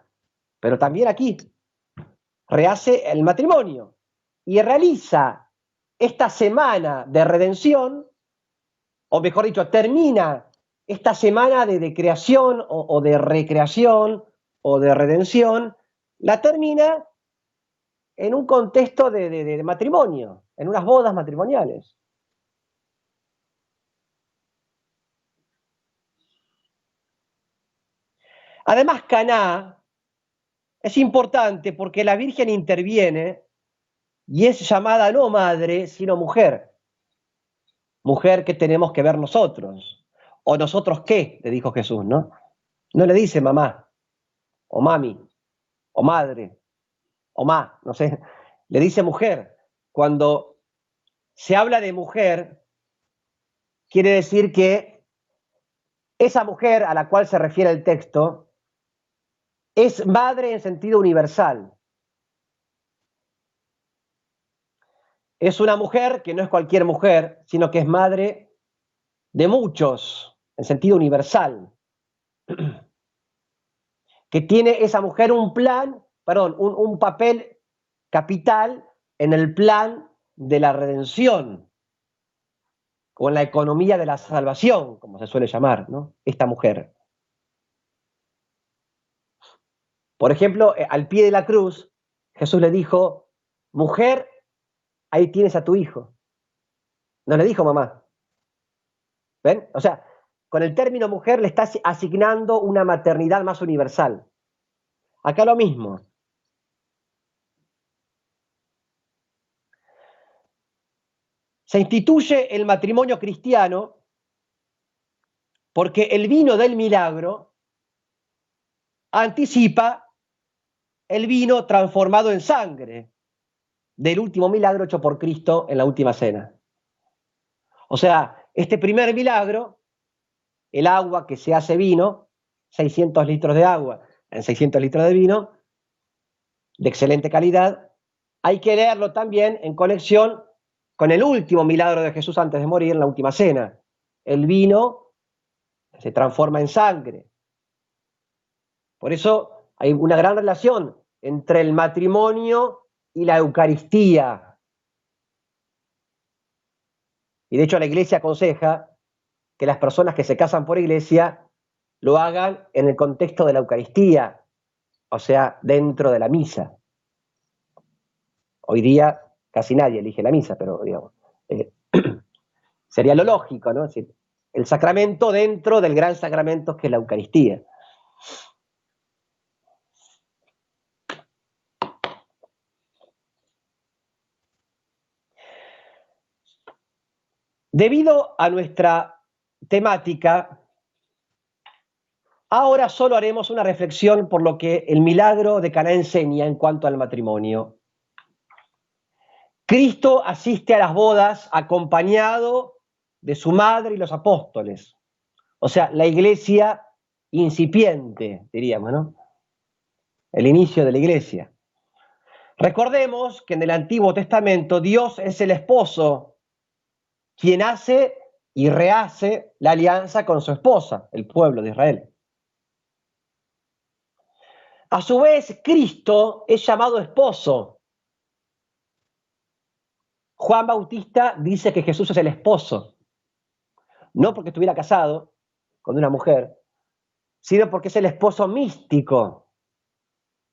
Pero también aquí rehace el matrimonio y realiza esta semana de redención, o mejor dicho, termina esta semana de creación o de recreación o de redención, la termina en un contexto de matrimonio, en unas bodas matrimoniales. Además, Caná es importante porque la Virgen interviene y es llamada no madre, sino mujer. Mujer que tenemos que ver nosotros. ¿O nosotros qué? Le dijo Jesús, ¿no? No le dice mamá, o mami, o madre, o ma, no sé. Le dice mujer. Cuando se habla de mujer, quiere decir que esa mujer a la cual se refiere el texto es madre en sentido universal. Es una mujer que no es cualquier mujer, sino que es madre de muchos, en sentido universal. Que tiene esa mujer un papel capital en el plan de la redención o en la economía de la salvación, como se suele llamar, ¿no? Esta mujer. Por ejemplo, al pie de la cruz, Jesús le dijo, mujer, ahí tienes a tu hijo. No le dijo mamá. ¿Ven? O sea, con el término mujer le está asignando una maternidad más universal. Acá lo mismo. Se instituye el matrimonio cristiano porque el vino del milagro anticipa el vino transformado en sangre del último milagro hecho por Cristo en la última cena. O sea, este primer milagro, el agua que se hace vino, 600 litros de agua en 600 litros de vino, de excelente calidad, hay que leerlo también en conexión con el último milagro de Jesús antes de morir en la última cena. El vino se transforma en sangre. Por eso hay una gran relación entre el matrimonio y la Eucaristía. Y de hecho la Iglesia aconseja que las personas que se casan por iglesia lo hagan en el contexto de la Eucaristía, o sea, dentro de la misa. Hoy día casi nadie elige la misa, pero digamos, sería lo lógico, ¿no? Es decir, el sacramento dentro del gran sacramento que es la Eucaristía. Debido a nuestra temática, ahora solo haremos una reflexión por lo que el milagro de Caná enseña en cuanto al matrimonio. Cristo asiste a las bodas acompañado de su madre y los apóstoles. O sea, la iglesia incipiente, diríamos, ¿no? El inicio de la iglesia. Recordemos que en el Antiguo Testamento Dios es el esposo quien hace y rehace la alianza con su esposa, el pueblo de Israel. A su vez, Cristo es llamado esposo. Juan Bautista dice que Jesús es el esposo, no porque estuviera casado con una mujer, sino porque es el esposo místico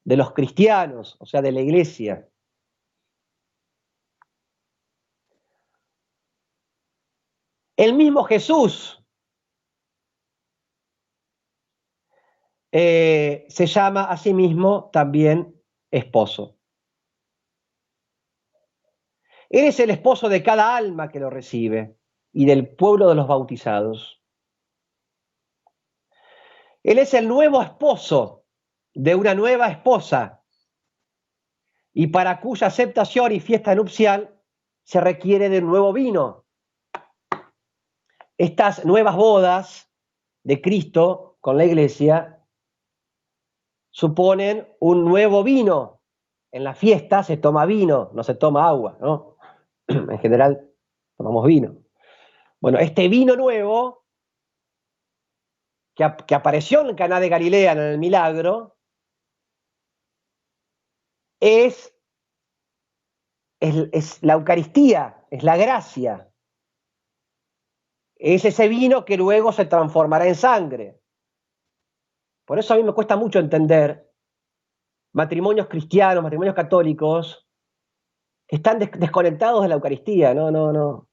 de los cristianos, o sea, de la iglesia. El mismo Jesús se llama a sí mismo también esposo. Él es el esposo de cada alma que lo recibe y del pueblo de los bautizados. Él es el nuevo esposo de una nueva esposa y para cuya aceptación y fiesta nupcial se requiere de nuevo vino. Estas nuevas bodas de Cristo con la iglesia suponen un nuevo vino. En la fiesta se toma vino, no se toma agua, ¿no? En general tomamos vino. Bueno, este vino nuevo que apareció en Caná de Galilea en el milagro es la Eucaristía, es la gracia. Es ese vino que luego se transformará en sangre. Por eso a mí me cuesta mucho entender matrimonios cristianos, matrimonios católicos, que están desconectados de la Eucaristía. No.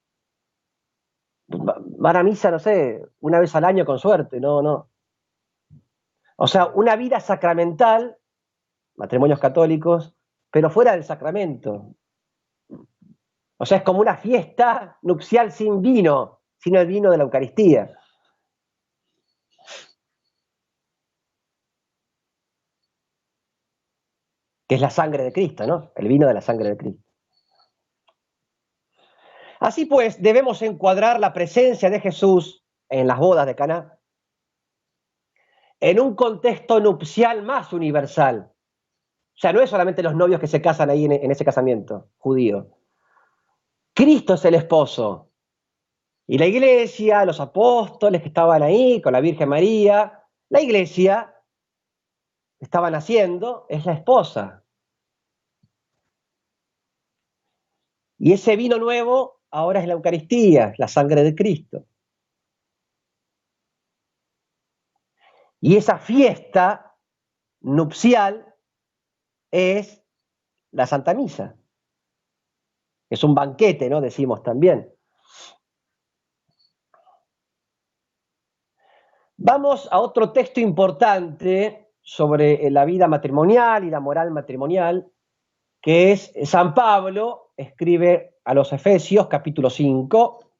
Van a misa, no sé, una vez al año con suerte, no. O sea, una vida sacramental, matrimonios católicos, pero fuera del sacramento. O sea, es como una fiesta nupcial sin vino, sin el vino de la Eucaristía. Que es la sangre de Cristo, ¿no? El vino de la sangre de Cristo. Así pues, debemos encuadrar la presencia de Jesús en las bodas de Caná en un contexto nupcial más universal. O sea, no es solamente los novios que se casan ahí en ese casamiento judío. Cristo es el esposo. Y la iglesia, los apóstoles que estaban ahí con la Virgen María, la iglesia que estaban haciendo es la esposa. Y ese vino nuevo ahora es la Eucaristía, la sangre de Cristo. Y esa fiesta nupcial es la Santa Misa. Es un banquete, ¿no? Decimos también. Vamos a otro texto importante sobre la vida matrimonial y la moral matrimonial, que es San Pablo, escribe a los Efesios, capítulo 5.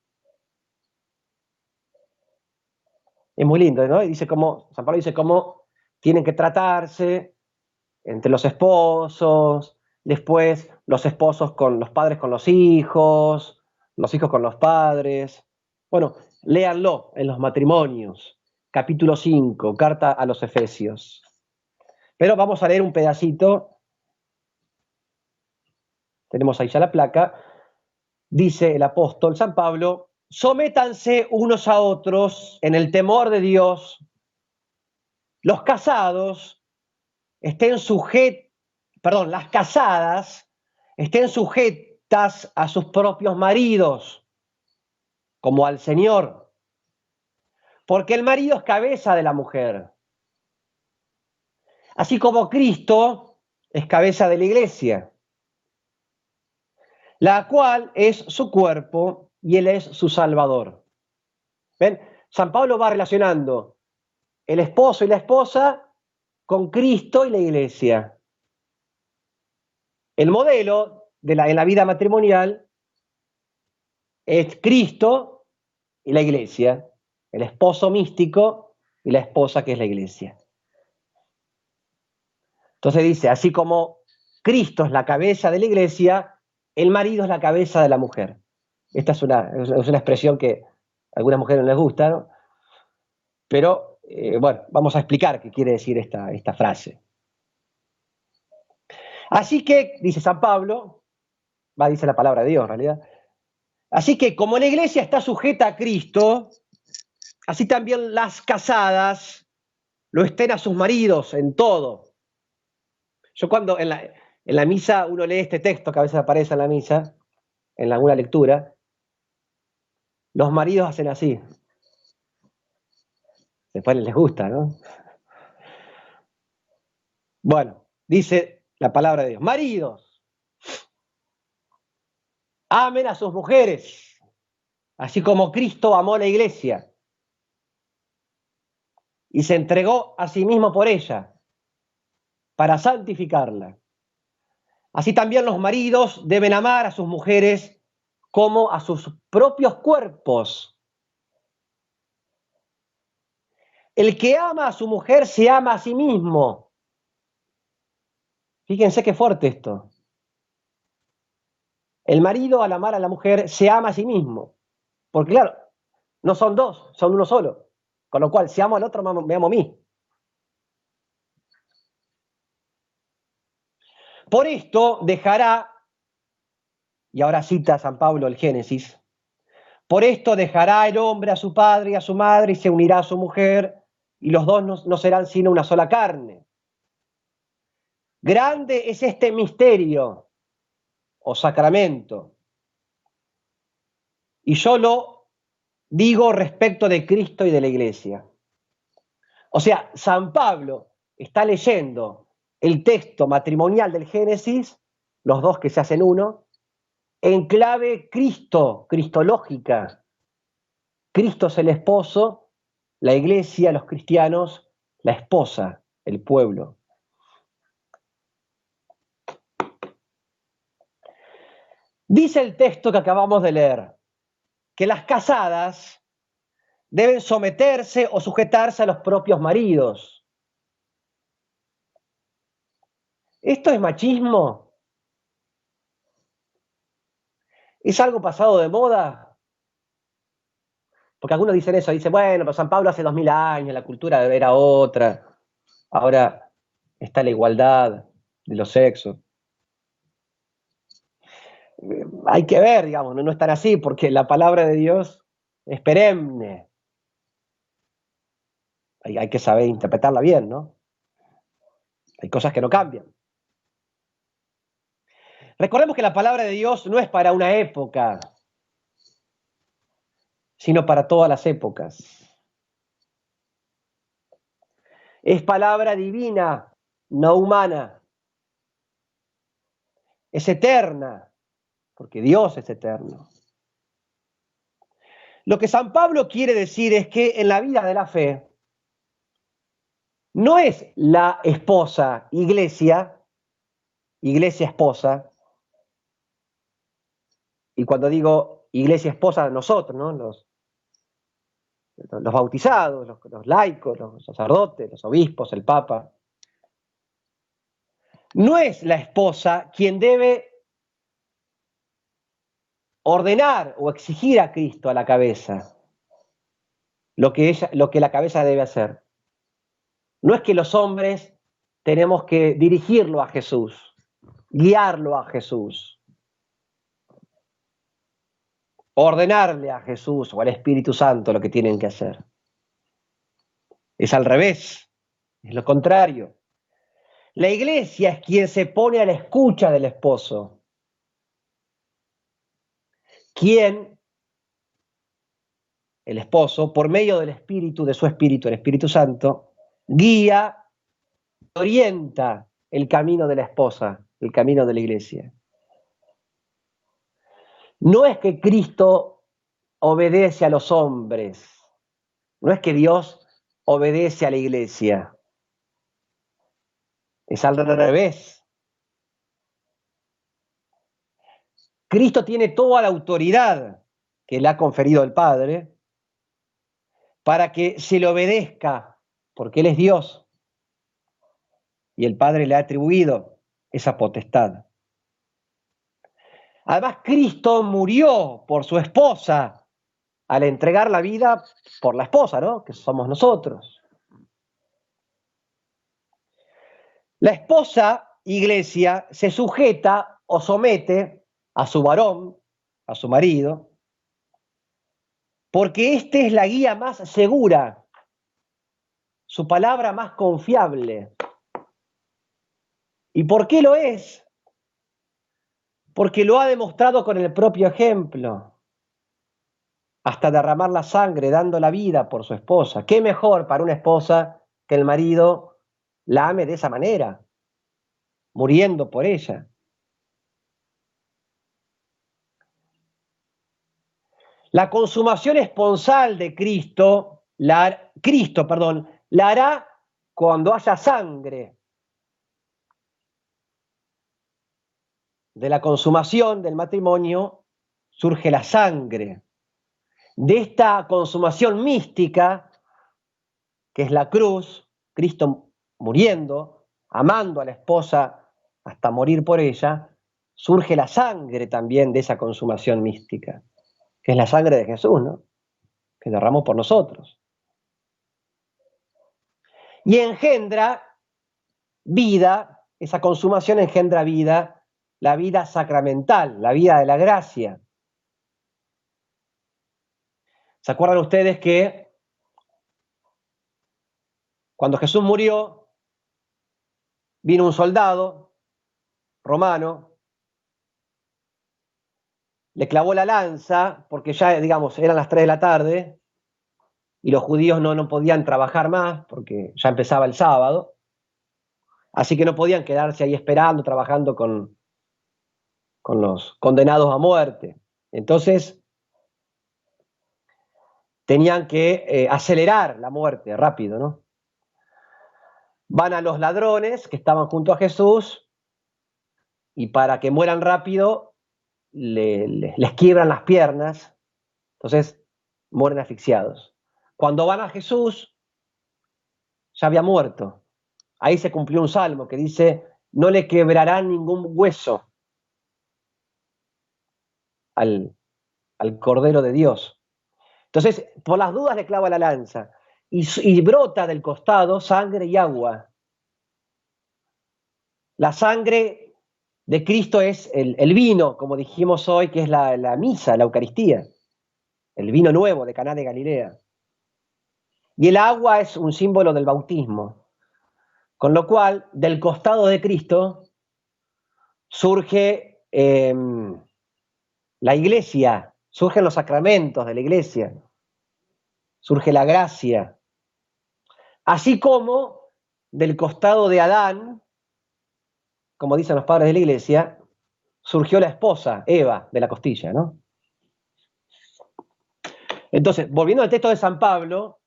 Es muy lindo, ¿no? Y dice San Pablo dice cómo tienen que tratarse entre los esposos, después los esposos con los padres con los hijos con los padres. Bueno, léanlo en los matrimonios, capítulo 5, carta a los Efesios. Pero vamos a leer un pedacito. Tenemos ahí ya la placa. Dice el apóstol San Pablo: sométanse unos a otros en el temor de Dios. Los casados las casadas estén sujetas a sus propios maridos, como al Señor, porque el marido es cabeza de la mujer, así como Cristo es cabeza de la iglesia, la cual es su cuerpo y Él es su Salvador. ¿Ven? San Pablo va relacionando el esposo y la esposa con Cristo y la iglesia. El modelo en la vida matrimonial es Cristo y la iglesia, el esposo místico y la esposa que es la iglesia. Entonces dice, así como Cristo es la cabeza de la iglesia, el marido es la cabeza de la mujer. Esta es una expresión que a algunas mujeres no les gusta, ¿no? Pero bueno, vamos a explicar qué quiere decir esta frase. Así que, dice San Pablo, dice la palabra de Dios en realidad, así que como la iglesia está sujeta a Cristo, así también las casadas lo estén a sus maridos en todo. Yo cuando en la misa uno lee este texto que a veces aparece en la misa, en alguna lectura, los maridos hacen así. Después les gusta, ¿no? Bueno, dice la palabra de Dios: maridos, amen a sus mujeres, así como Cristo amó a la iglesia y se entregó a sí mismo por ella, para santificarla. Así también los maridos deben amar a sus mujeres como a sus propios cuerpos. El que ama a su mujer se ama a sí mismo. Fíjense qué fuerte esto. El marido, al amar a la mujer, se ama a sí mismo. Porque claro, no son dos, son uno solo. Con lo cual, si amo al otro, me amo a mí. Por esto dejará, y ahora cita San Pablo el Génesis, por esto dejará el hombre a su padre y a su madre y se unirá a su mujer, y los dos no serán sino una sola carne. Grande es este misterio o sacramento. Y yo lo digo respecto de Cristo y de la Iglesia. O sea, San Pablo está leyendo el texto matrimonial del Génesis, los dos que se hacen uno, en clave cristológica. Cristo es el esposo, la Iglesia, los cristianos, la esposa, el pueblo. Dice el texto que acabamos de leer, que las casadas deben someterse o sujetarse a los propios maridos. ¿Esto es machismo? ¿Es algo pasado de moda? Porque algunos dicen eso, dicen, bueno, pero San Pablo hace 2000 años, la cultura era otra, ahora está la igualdad de los sexos. Hay que ver, digamos, no es tan así, porque la palabra de Dios es perenne. Hay que saber interpretarla bien, ¿no? Hay cosas que no cambian. Recordemos que la palabra de Dios no es para una época, sino para todas las épocas. Es palabra divina, no humana. Es eterna, porque Dios es eterno. Lo que San Pablo quiere decir es que en la vida de la fe no es la esposa, iglesia esposa, y cuando digo iglesia esposa, nosotros, ¿no? Los bautizados, los laicos, los sacerdotes, los obispos, el papa. No es la esposa quien debe ordenar o exigir a Cristo a la cabeza lo que la cabeza debe hacer. No es que los hombres tenemos que dirigirlo a Jesús, guiarlo a Jesús, ordenarle a Jesús o al Espíritu Santo lo que tienen que hacer. Es al revés, es lo contrario. La iglesia es quien se pone a la escucha del esposo, quien, el esposo, por medio del Espíritu, de su Espíritu, el Espíritu Santo, guía, orienta el camino de la esposa, el camino de la iglesia. No es que Cristo obedece a los hombres, no es que Dios obedece a la iglesia, es al revés. Cristo tiene toda la autoridad que le ha conferido el Padre para que se le obedezca, porque Él es Dios y el Padre le ha atribuido esa potestad. Además, Cristo murió por su esposa al entregar la vida por la esposa, ¿no? Que somos nosotros. La esposa, iglesia, se sujeta o somete a su varón, a su marido, porque esta es la guía más segura, su palabra más confiable. ¿Y por qué lo es? Porque lo ha demostrado con el propio ejemplo, hasta derramar la sangre, dando la vida por su esposa. ¿Qué mejor para una esposa que el marido la ame de esa manera, muriendo por ella? La consumación esponsal de Cristo, la hará cuando haya sangre. De la consumación del matrimonio surge la sangre. De esta consumación mística, que es la cruz, Cristo muriendo, amando a la esposa hasta morir por ella, surge la sangre también de esa consumación mística, que es la sangre de Jesús, ¿no? Que derramó por nosotros. Y engendra vida esa consumación engendra vida, la vida sacramental, la vida de la gracia. ¿Se acuerdan ustedes que cuando Jesús murió, vino un soldado romano, le clavó la lanza, porque ya, digamos, eran las 3 de la tarde, y los judíos no podían trabajar más, porque ya empezaba el sábado, así que no podían quedarse ahí esperando, trabajando con los condenados a muerte. Entonces, tenían que acelerar la muerte rápido, ¿no? Van a los ladrones que estaban junto a Jesús y para que mueran rápido les quiebran las piernas, entonces mueren asfixiados. Cuando van a Jesús, ya había muerto. Ahí se cumplió un salmo que dice, no le quebrarán ningún hueso al Cordero de Dios. Entonces, por las dudas le clava la lanza y brota del costado sangre y agua. La sangre de Cristo es el vino, como dijimos hoy, que es la misa, la Eucaristía, el vino nuevo de Caná de Galilea. Y el agua es un símbolo del bautismo, con lo cual del costado de Cristo surge la iglesia, surgen los sacramentos de la iglesia, surge la gracia, así como del costado de Adán, como dicen los padres de la iglesia, surgió la esposa, Eva, de la costilla, ¿no? Entonces, volviendo al texto de San Pablo,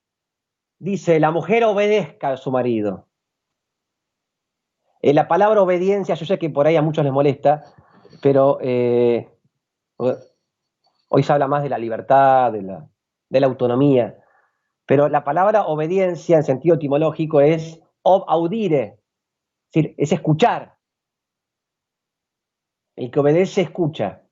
dice, la mujer obedezca a su marido. La palabra obediencia, yo sé que por ahí a muchos les molesta, pero hoy se habla más de la libertad, de la autonomía, pero la palabra obediencia en sentido etimológico es ob audire, es decir, es escuchar. El que obedece escucha.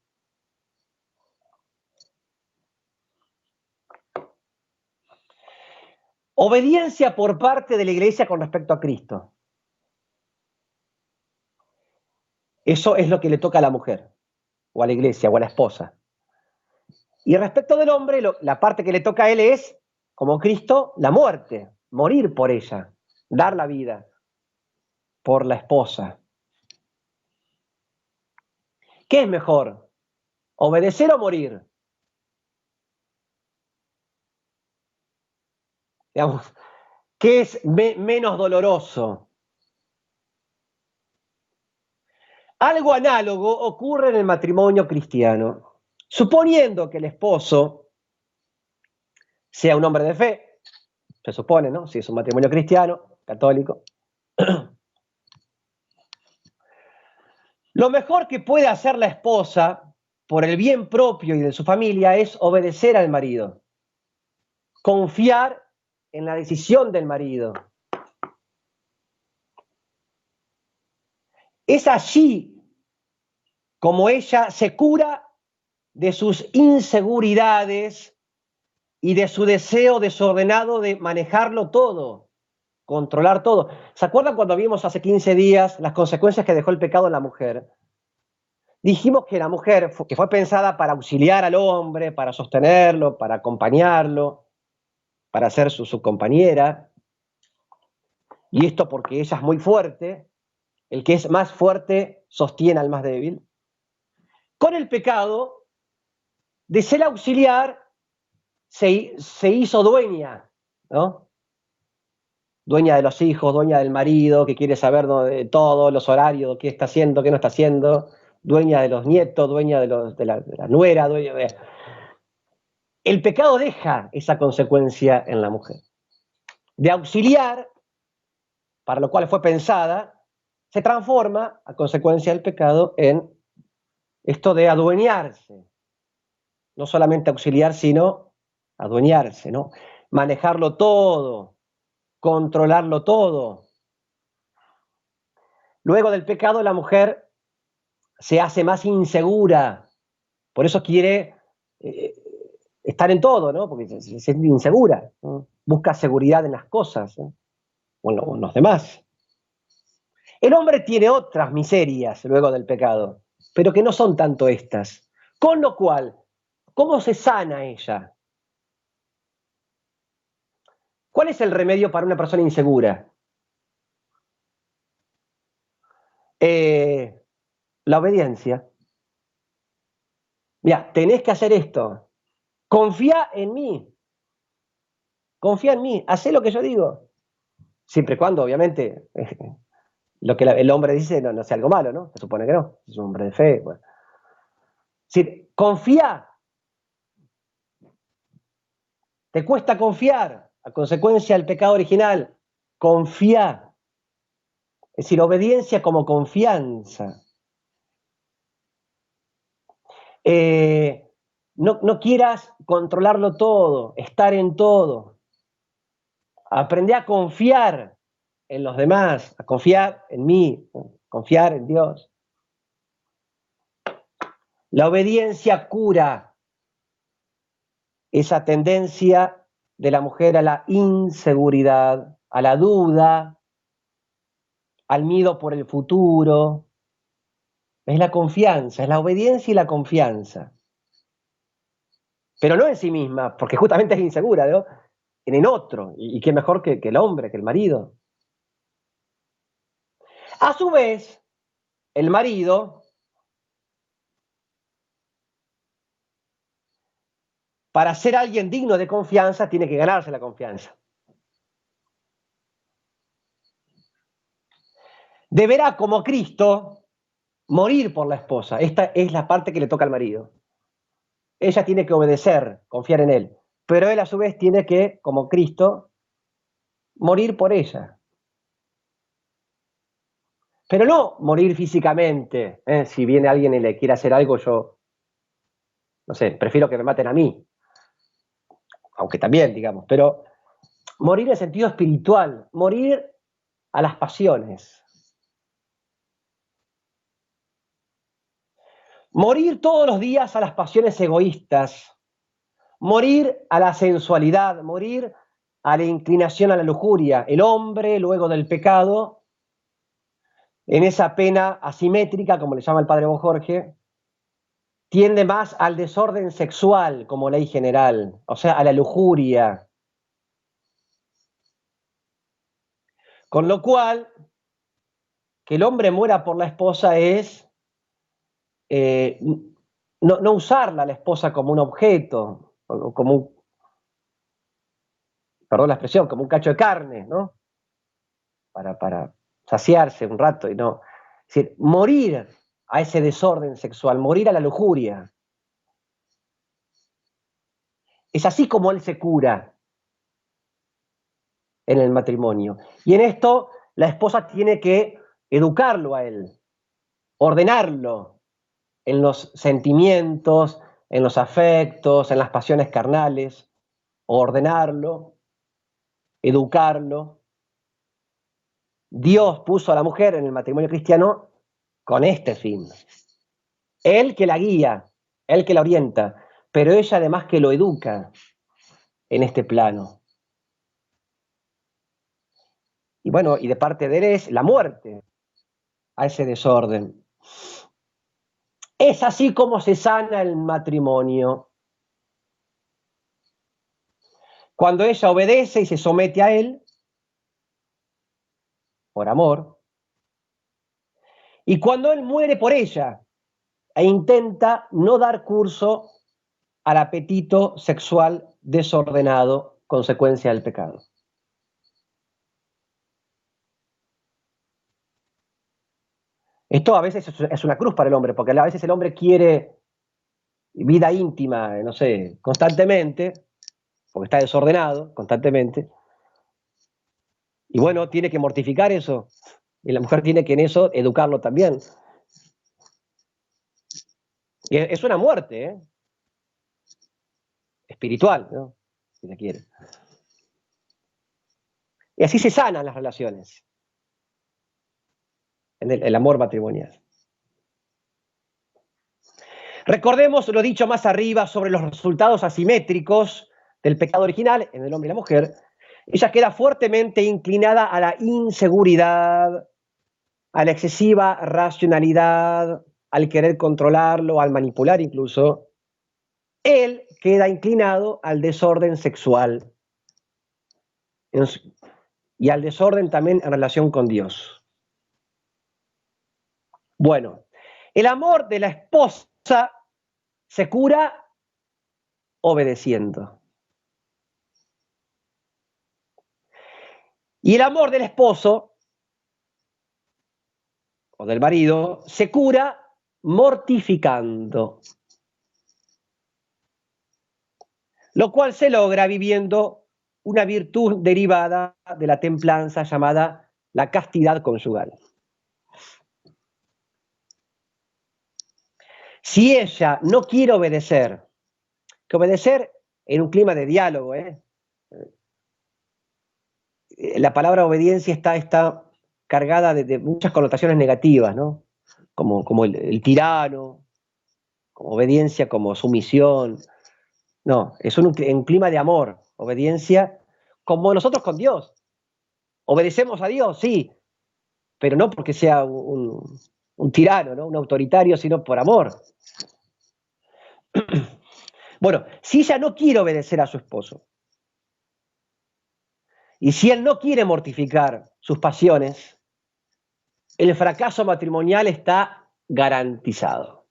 Obediencia por parte de la iglesia con respecto a Cristo. Eso es lo que le toca a la mujer, o a la iglesia, o a la esposa. Y respecto del hombre, la parte que le toca a él es, como Cristo, la muerte, morir por ella, dar la vida por la esposa. ¿Qué es mejor? ¿Obedecer o morir? Digamos, ¿qué es menos doloroso? Algo análogo ocurre en el matrimonio cristiano. Suponiendo que el esposo sea un hombre de fe, se supone, ¿no? Si es un matrimonio cristiano, católico. Lo mejor que puede hacer la esposa por el bien propio y de su familia es obedecer al marido, confiar en la decisión del marido. Es allí como ella se cura de sus inseguridades y de su deseo desordenado de manejarlo todo, controlar todo. ¿Se acuerdan cuando vimos hace 15 días las consecuencias que dejó el pecado en la mujer? Dijimos que la mujer, que fue pensada para auxiliar al hombre, para sostenerlo, para acompañarlo, para ser su compañera, y esto porque ella es muy fuerte, el que es más fuerte sostiene al más débil. Con el pecado, de ser auxiliar, se hizo dueña, ¿no? Dueña de los hijos, dueña del marido, que quiere saber de todo, los horarios, qué está haciendo, qué no está haciendo, dueña de los nietos, dueña de la nuera, dueña de... El pecado deja esa consecuencia en la mujer. De auxiliar, para lo cual fue pensada, se transforma, a consecuencia del pecado, en esto de adueñarse. No solamente auxiliar, sino adueñarse, ¿no? Manejarlo todo, controlarlo todo. Luego del pecado, la mujer se hace más insegura, por eso quiere estar en todo, ¿no? Porque se siente insegura, ¿no? Busca seguridad en las cosas, ¿no? O en los demás. El hombre tiene otras miserias luego del pecado, pero que no son tanto estas. Con lo cual, ¿cómo se sana ella? ¿Cuál es el remedio para una persona insegura? La obediencia. Mira, tenés que hacer esto. Confía en mí. Confía en mí. Hacé lo que yo digo. Siempre y cuando, obviamente, lo que el hombre dice no sea algo malo, ¿no? Se supone que no. Es un hombre de fe. Bueno. Es decir, confía. Te cuesta confiar. A consecuencia del pecado original. Confía. Es decir, obediencia como confianza. No quieras controlarlo todo, estar en todo. Aprende a confiar en los demás, a confiar en mí, confiar en Dios. La obediencia cura esa tendencia de la mujer a la inseguridad, a la duda, al miedo por el futuro. Es la confianza, es la obediencia y la confianza. Pero no en sí misma, porque justamente es insegura, ¿no? En otro, y qué mejor que el hombre, que el marido. A su vez, el marido, para ser alguien digno de confianza, tiene que ganarse la confianza. Deberá, como Cristo, morir por la esposa. Esta es la parte que le toca al marido. Ella tiene que obedecer, confiar en él, pero él a su vez tiene que, como Cristo, morir por ella. Pero no morir físicamente. Si viene alguien y le quiere hacer algo, yo, no sé, prefiero que me maten a mí. Aunque también, digamos, pero morir en sentido espiritual, morir a las pasiones. Morir todos los días a las pasiones egoístas, morir a la sensualidad, morir a la inclinación a la lujuria. El hombre, luego del pecado, en esa pena asimétrica, como le llama el padre Bon Jorge, tiende más al desorden sexual como ley general, o sea, a la lujuria. Con lo cual, que el hombre muera por la esposa es no usarla a la esposa como un objeto, como un, perdón la expresión, como un cacho de carne, ¿no? Para saciarse un rato y no. Es decir, morir a ese desorden sexual, morir a la lujuria. Es así como él se cura en el matrimonio. Y en esto la esposa tiene que educarlo a él, ordenarlo en los sentimientos, en los afectos, en las pasiones carnales, ordenarlo, educarlo. Dios puso a la mujer en el matrimonio cristiano con este fin. Él que la guía, él que la orienta, pero ella además que lo educa en este plano. Y bueno, y de parte de él es la muerte a ese desorden. Es así como se sana el matrimonio. Cuando ella obedece y se somete a él, por amor, y cuando él muere por ella e intenta no dar curso al apetito sexual desordenado, consecuencia del pecado. Esto a veces es una cruz para el hombre, porque a veces el hombre quiere vida íntima, no sé, constantemente, porque está desordenado constantemente, y bueno, tiene que mortificar eso, y la mujer tiene que en eso educarlo también. Y es una muerte, espiritual, ¿no? Si se quiere. Y así se sanan las relaciones en el amor matrimonial. Recordemos lo dicho más arriba sobre los resultados asimétricos del pecado original en el hombre y la mujer. Ella queda fuertemente inclinada a la inseguridad, a la excesiva racionalidad, al querer controlarlo, al manipular incluso, él queda inclinado al desorden sexual y al desorden también en relación con Dios. Bueno, el amor de la esposa se cura obedeciendo. Y el amor del esposo o del marido se cura mortificando, lo cual se logra viviendo una virtud derivada de la templanza llamada la castidad conyugal. Si ella no quiere obedecer, que obedecer en un clima de diálogo, la palabra obediencia está cargada de muchas connotaciones negativas, ¿no? Como el tirano, como obediencia, como sumisión. No, es un clima de amor, obediencia, como nosotros con Dios. Obedecemos a Dios, sí, pero no porque sea un tirano, ¿no? Un autoritario, sino por amor. Bueno, si ella no quiere obedecer a su esposo, y si él no quiere mortificar sus pasiones, el fracaso matrimonial está garantizado.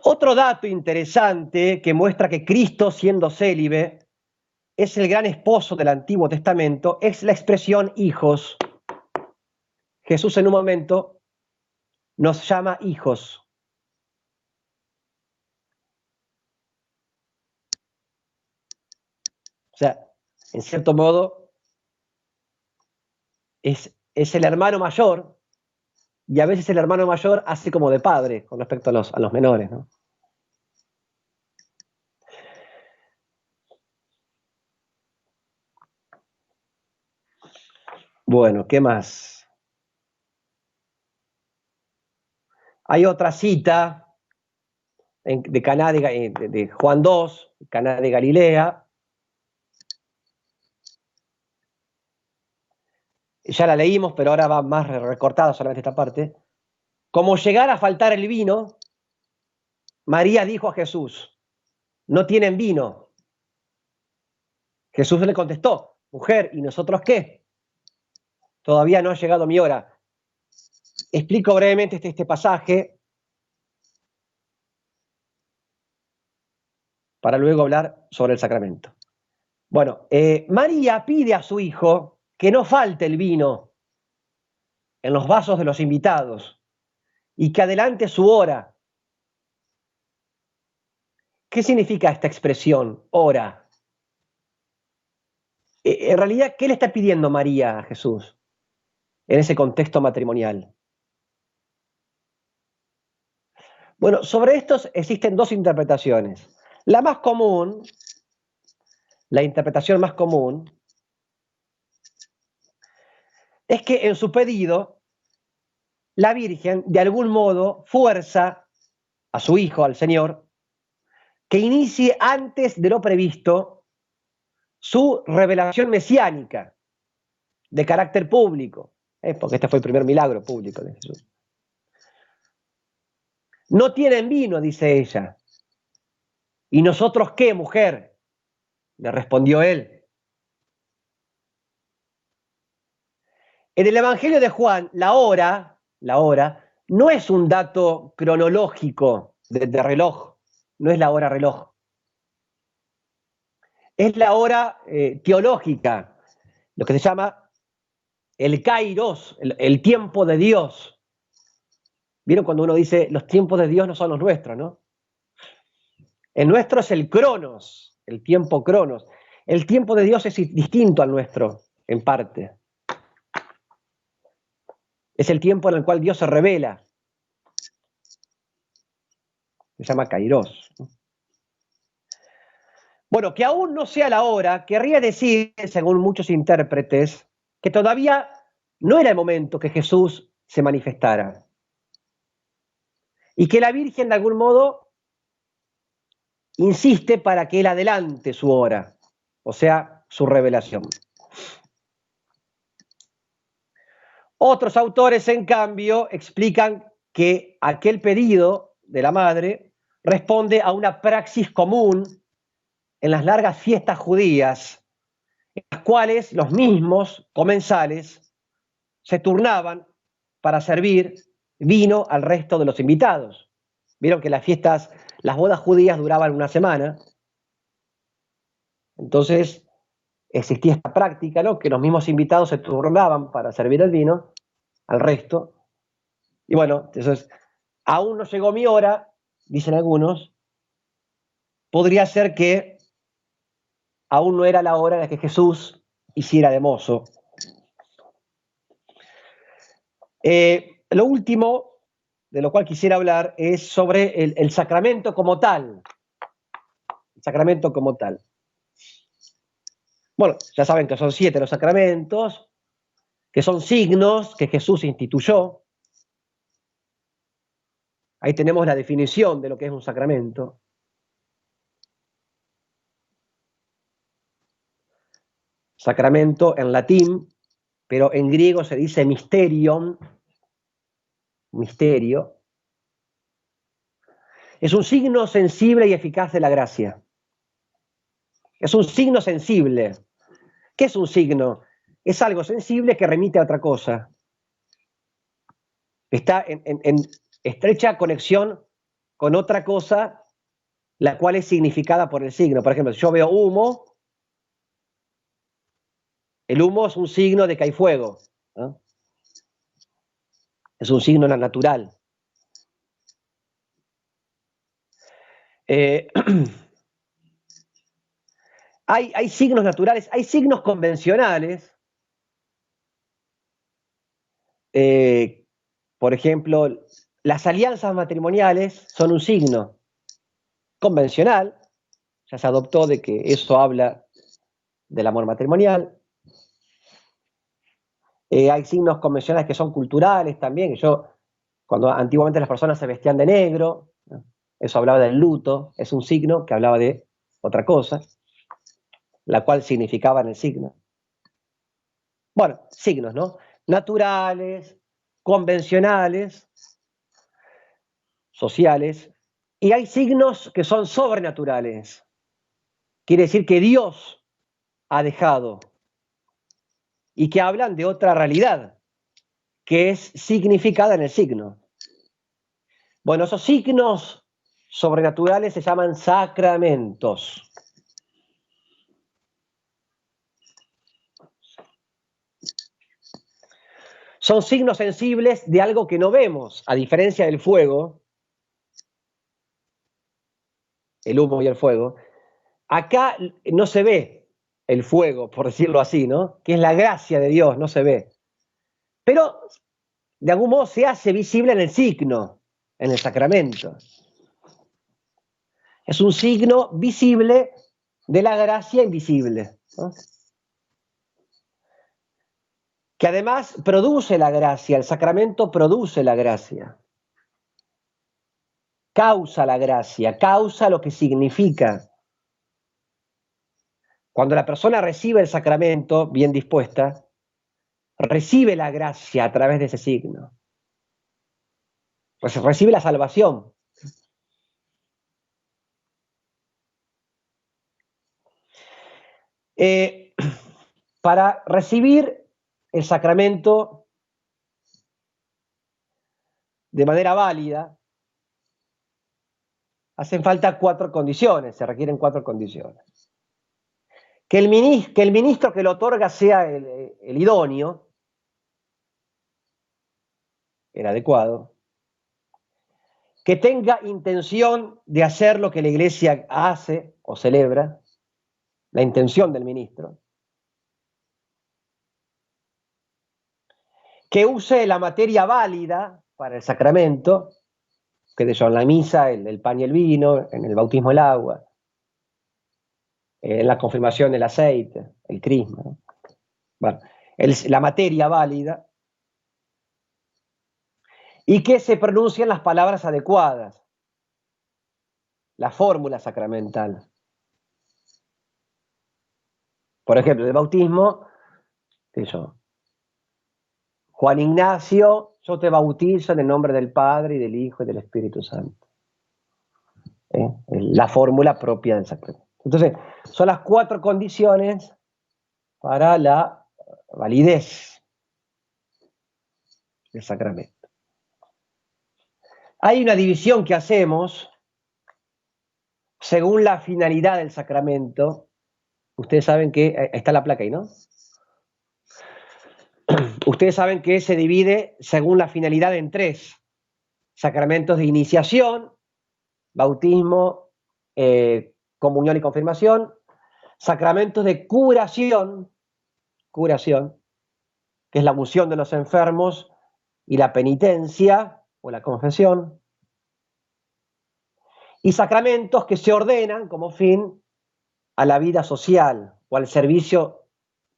Otro dato interesante que muestra que Cristo, siendo célibe, es el gran esposo del Antiguo Testamento, es la expresión hijos. Jesús en un momento nos llama hijos. O sea, en cierto modo, es el hermano mayor, y a veces el hermano mayor hace como de padre con respecto a los menores, ¿no? Bueno, ¿qué más? Hay otra cita de Caná de Juan 2, Caná de Galilea. Ya la leímos, pero ahora va más recortada solamente esta parte. Como llegara a faltar el vino, María dijo a Jesús, no tienen vino. Jesús le contestó, mujer, ¿y nosotros qué? Todavía no ha llegado mi hora. Explico brevemente este pasaje para luego hablar sobre el sacramento. Bueno, María pide a su hijo que no falte el vino en los vasos de los invitados y que adelante su hora. ¿Qué significa esta expresión, hora? En realidad, ¿qué le está pidiendo María a Jesús en ese contexto matrimonial? Bueno, sobre estos existen dos interpretaciones. La más común, la interpretación más común, es que en su pedido, la Virgen de algún modo fuerza a su hijo, al Señor, que inicie antes de lo previsto su revelación mesiánica de carácter público, porque este fue el primer milagro público de Jesús. No tienen vino, dice ella. ¿Y nosotros qué, mujer? Le respondió él. En el Evangelio de Juan, la hora, no es un dato cronológico de reloj, no es la hora reloj. Es la hora teológica, lo que se llama el kairos, el tiempo de Dios. ¿Vieron cuando uno dice los tiempos de Dios no son los nuestros, no? El nuestro es el cronos, el tiempo cronos. El tiempo de Dios es distinto al nuestro, en parte. Es el tiempo en el cual Dios se revela. Se llama kairos. Bueno, que aún no sea la hora, querría decir, según muchos intérpretes, que todavía no era el momento que Jesús se manifestara. Y que la Virgen, de algún modo, insiste para que él adelante su hora. O sea, su revelación. Otros autores, en cambio, explican que aquel pedido de la madre responde a una praxis común en las largas fiestas judías, en las cuales los mismos comensales se turnaban para servir vino al resto de los invitados. Vieron que las fiestas, las bodas judías duraban una semana. Entonces existía esta práctica, ¿no? Que los mismos invitados se turnaban para servir el vino al resto. Y bueno, entonces, aún no llegó mi hora, dicen algunos, podría ser que aún no era la hora de que Jesús hiciera de mozo. Lo último de lo cual quisiera hablar es sobre el sacramento como tal. El sacramento como tal. Bueno, ya saben que son 7 los sacramentos, que son signos que Jesús instituyó. Ahí tenemos la definición de lo que es un sacramento. Sacramento en latín, pero en griego se dice mysterion, misterio. Es un signo sensible y eficaz de la gracia. Es un signo sensible. ¿Qué es un signo? Es algo sensible que remite a otra cosa. Está en estrecha conexión con otra cosa, la cual es significada por el signo. Por ejemplo, si yo veo humo, el humo es un signo de que hay fuego, ¿no? Es un signo natural. Hay signos naturales, hay signos convencionales. Por ejemplo, las alianzas matrimoniales son un signo convencional. Ya se adoptó de que eso habla del amor matrimonial. Hay signos convencionales que son culturales también. Cuando antiguamente las personas se vestían de negro, ¿no? Eso hablaba del luto, es un signo que hablaba de otra cosa, la cual significaba en el signo. Bueno, signos, ¿no? Naturales, convencionales, sociales, y hay signos que son sobrenaturales. Quiere decir que Dios ha dejado y que hablan de otra realidad, que es significada en el signo. Bueno, esos signos sobrenaturales se llaman sacramentos. Son signos sensibles de algo que no vemos, a diferencia del fuego, el humo y el fuego. Acá no se ve el fuego, por decirlo así, ¿no? Que es la gracia de Dios, no se ve. Pero de algún modo se hace visible en el signo, en el sacramento. Es un signo visible de la gracia invisible, ¿no? Que además produce la gracia, el sacramento produce la gracia. Causa la gracia, causa lo que significa. Cuando la persona recibe el sacramento bien dispuesta, recibe la gracia a través de ese signo. Pues recibe la salvación. Para recibir el sacramento de manera válida, hacen falta 4 condiciones, se requieren 4 condiciones. Que el ministro que lo otorga sea el idóneo, el adecuado. Que tenga intención de hacer lo que la Iglesia hace o celebra, la intención del ministro. Que use la materia válida para el sacramento, que de eso en la misa, el pan y el vino, en el bautismo el agua, en la confirmación el aceite, el crisma, ¿no? Bueno, la materia válida, y que se pronuncien las palabras adecuadas, la fórmula sacramental. Por ejemplo, el bautismo, ¿qué sé yo? Juan Ignacio, yo te bautizo en el nombre del Padre y del Hijo y del Espíritu Santo. La fórmula propia del sacramento. Entonces, son las 4 condiciones para la validez del sacramento. Hay una división que hacemos según la finalidad del sacramento. Ustedes saben que, está la placa ahí, ¿no? Ustedes saben que se divide según la finalidad en 3: sacramentos de iniciación, bautismo, comunión y confirmación; sacramentos de curación, que es la unción de los enfermos y la penitencia o la confesión; y sacramentos que se ordenan como fin a la vida social o al servicio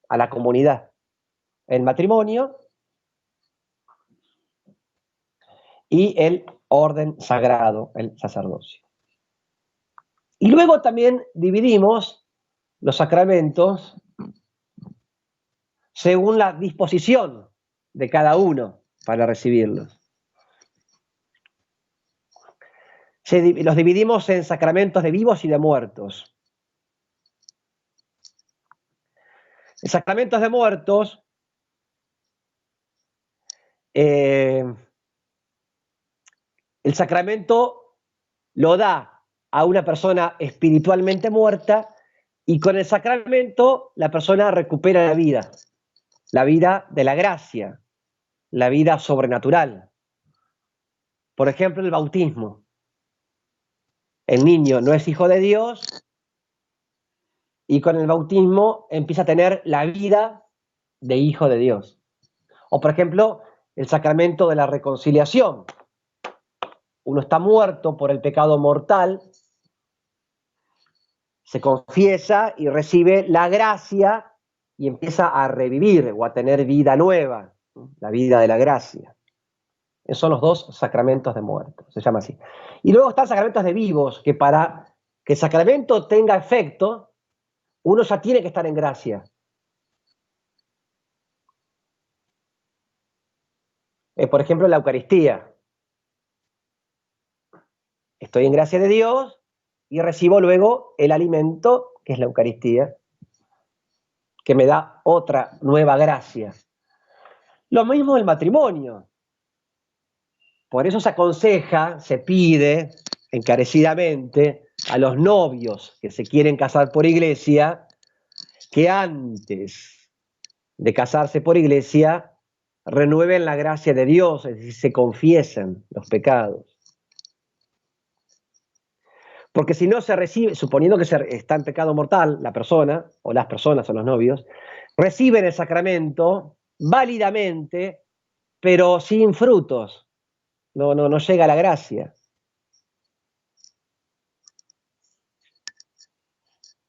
a la comunidad: el matrimonio y el orden sagrado, el sacerdocio. Y luego también dividimos los sacramentos según la disposición de cada uno para recibirlos. Los dividimos en sacramentos de vivos y de muertos. En sacramentos de muertos, el sacramento lo da a una persona espiritualmente muerta, y con el sacramento la persona recupera la vida de la gracia, la vida sobrenatural. Por ejemplo, el bautismo. El niño no es hijo de Dios y con el bautismo empieza a tener la vida de hijo de Dios. O por ejemplo, el sacramento de la reconciliación. Uno está muerto por el pecado mortal, se confiesa y recibe la gracia y empieza a revivir o a tener vida nueva, la vida de la gracia. Esos son los 2 sacramentos de muertos, se llama así. Y luego están sacramentos de vivos, que para que el sacramento tenga efecto, uno ya tiene que estar en gracia. Por ejemplo, la Eucaristía. Estoy en gracia de Dios y recibo luego el alimento, que es la Eucaristía, que me da otra nueva gracia. Lo mismo el matrimonio. Por eso se aconseja, se pide encarecidamente a los novios que se quieren casar por iglesia, que antes de casarse por iglesia renueven la gracia de Dios, es decir, se confiesen los pecados. Porque si no se recibe, suponiendo que está en pecado mortal la persona, o las personas o los novios, reciben el sacramento válidamente, pero sin frutos. No llega la gracia.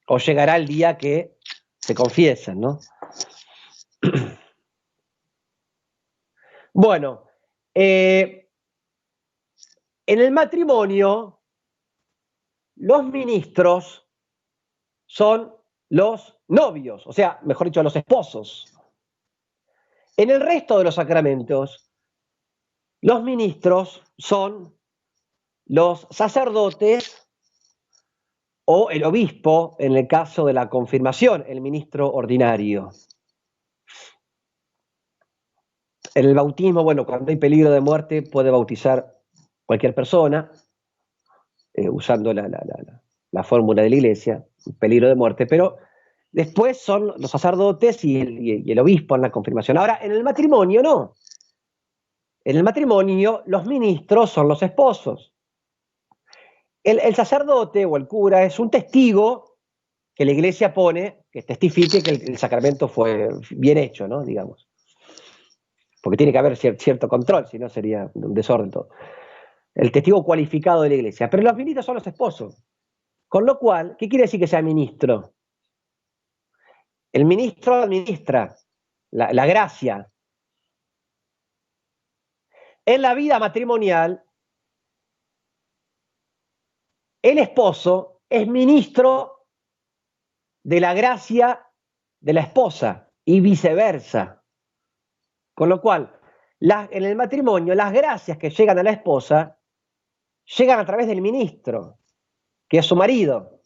O llegará el día que se confiesen, ¿no? Bueno, en el matrimonio, los ministros son los novios, o sea, mejor dicho, los esposos. En el resto de los sacramentos, los ministros son los sacerdotes o el obispo, en el caso de la confirmación, el ministro ordinario. En el bautismo, bueno, cuando hay peligro de muerte, puede bautizar cualquier persona, usando la fórmula de la iglesia, peligro de muerte, pero después son los sacerdotes y el obispo en la confirmación. Ahora, en el matrimonio no. En el matrimonio los ministros son los esposos. El sacerdote o el cura es un testigo que la iglesia pone, que testifique que el sacramento fue bien hecho, ¿no? Digamos. Porque tiene que haber cierto control, si no sería un desorden todo. El testigo cualificado de la iglesia. Pero los ministros son los esposos. Con lo cual, ¿qué quiere decir que sea ministro? El ministro administra la gracia. En la vida matrimonial, el esposo es ministro de la gracia de la esposa y viceversa. Con lo cual, en el matrimonio, las gracias que llegan a la esposa llegan a través del ministro, que es su marido.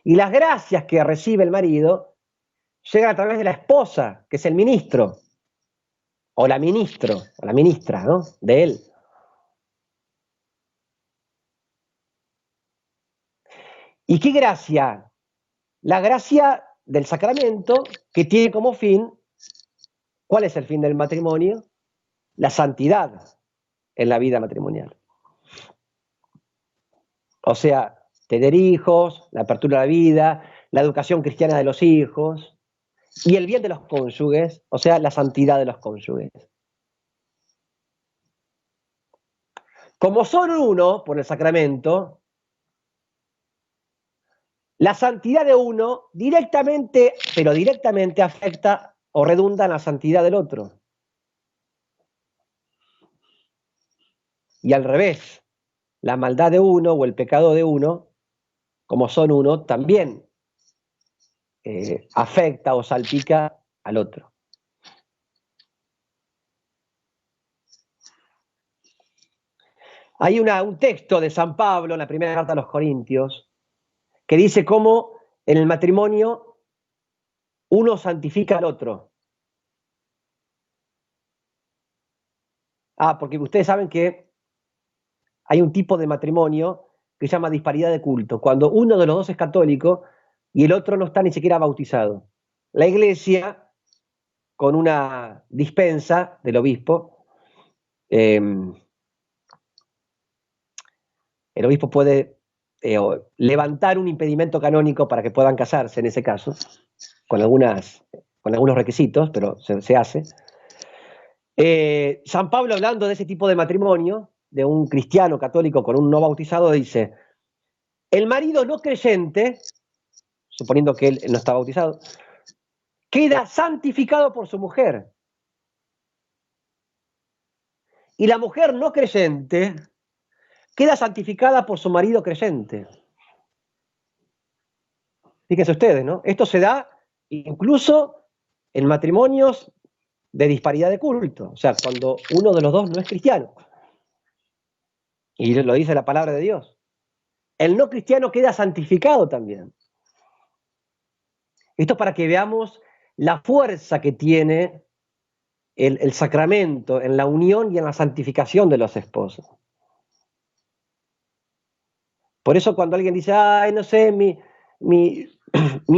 Y las gracias que recibe el marido llegan a través de la esposa, que es el ministro, o la ministra, ¿no? De él. ¿Y qué gracia? La gracia del sacramento que tiene como fin, ¿cuál es el fin del matrimonio? La santidad en la vida matrimonial. O sea, tener hijos, la apertura a la vida, la educación cristiana de los hijos y el bien de los cónyuges, o sea, la santidad de los cónyuges. Como son uno por el sacramento, la santidad de uno directamente, pero directamente afecta o redunda en la santidad del otro. Y al revés, la maldad de uno o el pecado de uno, como son uno, también afecta o salpica al otro. Hay un texto de San Pablo en la primera carta a los Corintios que dice cómo en el matrimonio uno santifica al otro. Porque ustedes saben que hay un tipo de matrimonio que se llama disparidad de culto, cuando uno de los dos es católico y el otro no está ni siquiera bautizado. La Iglesia, con una dispensa del obispo, el obispo puede levantar un impedimento canónico para que puedan casarse en ese caso, con algunos requisitos, pero se hace. San Pablo, hablando de ese tipo de matrimonio, de un cristiano católico con un no bautizado, dice: el marido no creyente, suponiendo que él no está bautizado, queda santificado por su mujer. Y la mujer no creyente queda santificada por su marido creyente. Fíjense ustedes, ¿no? Esto se da incluso en matrimonios de disparidad de culto, o sea, cuando uno de los dos no es cristiano. Y lo dice la palabra de Dios. El no cristiano queda santificado también. Esto es para que veamos la fuerza que tiene el sacramento en la unión y en la santificación de los esposos. Por eso cuando alguien dice, ay, no sé, mi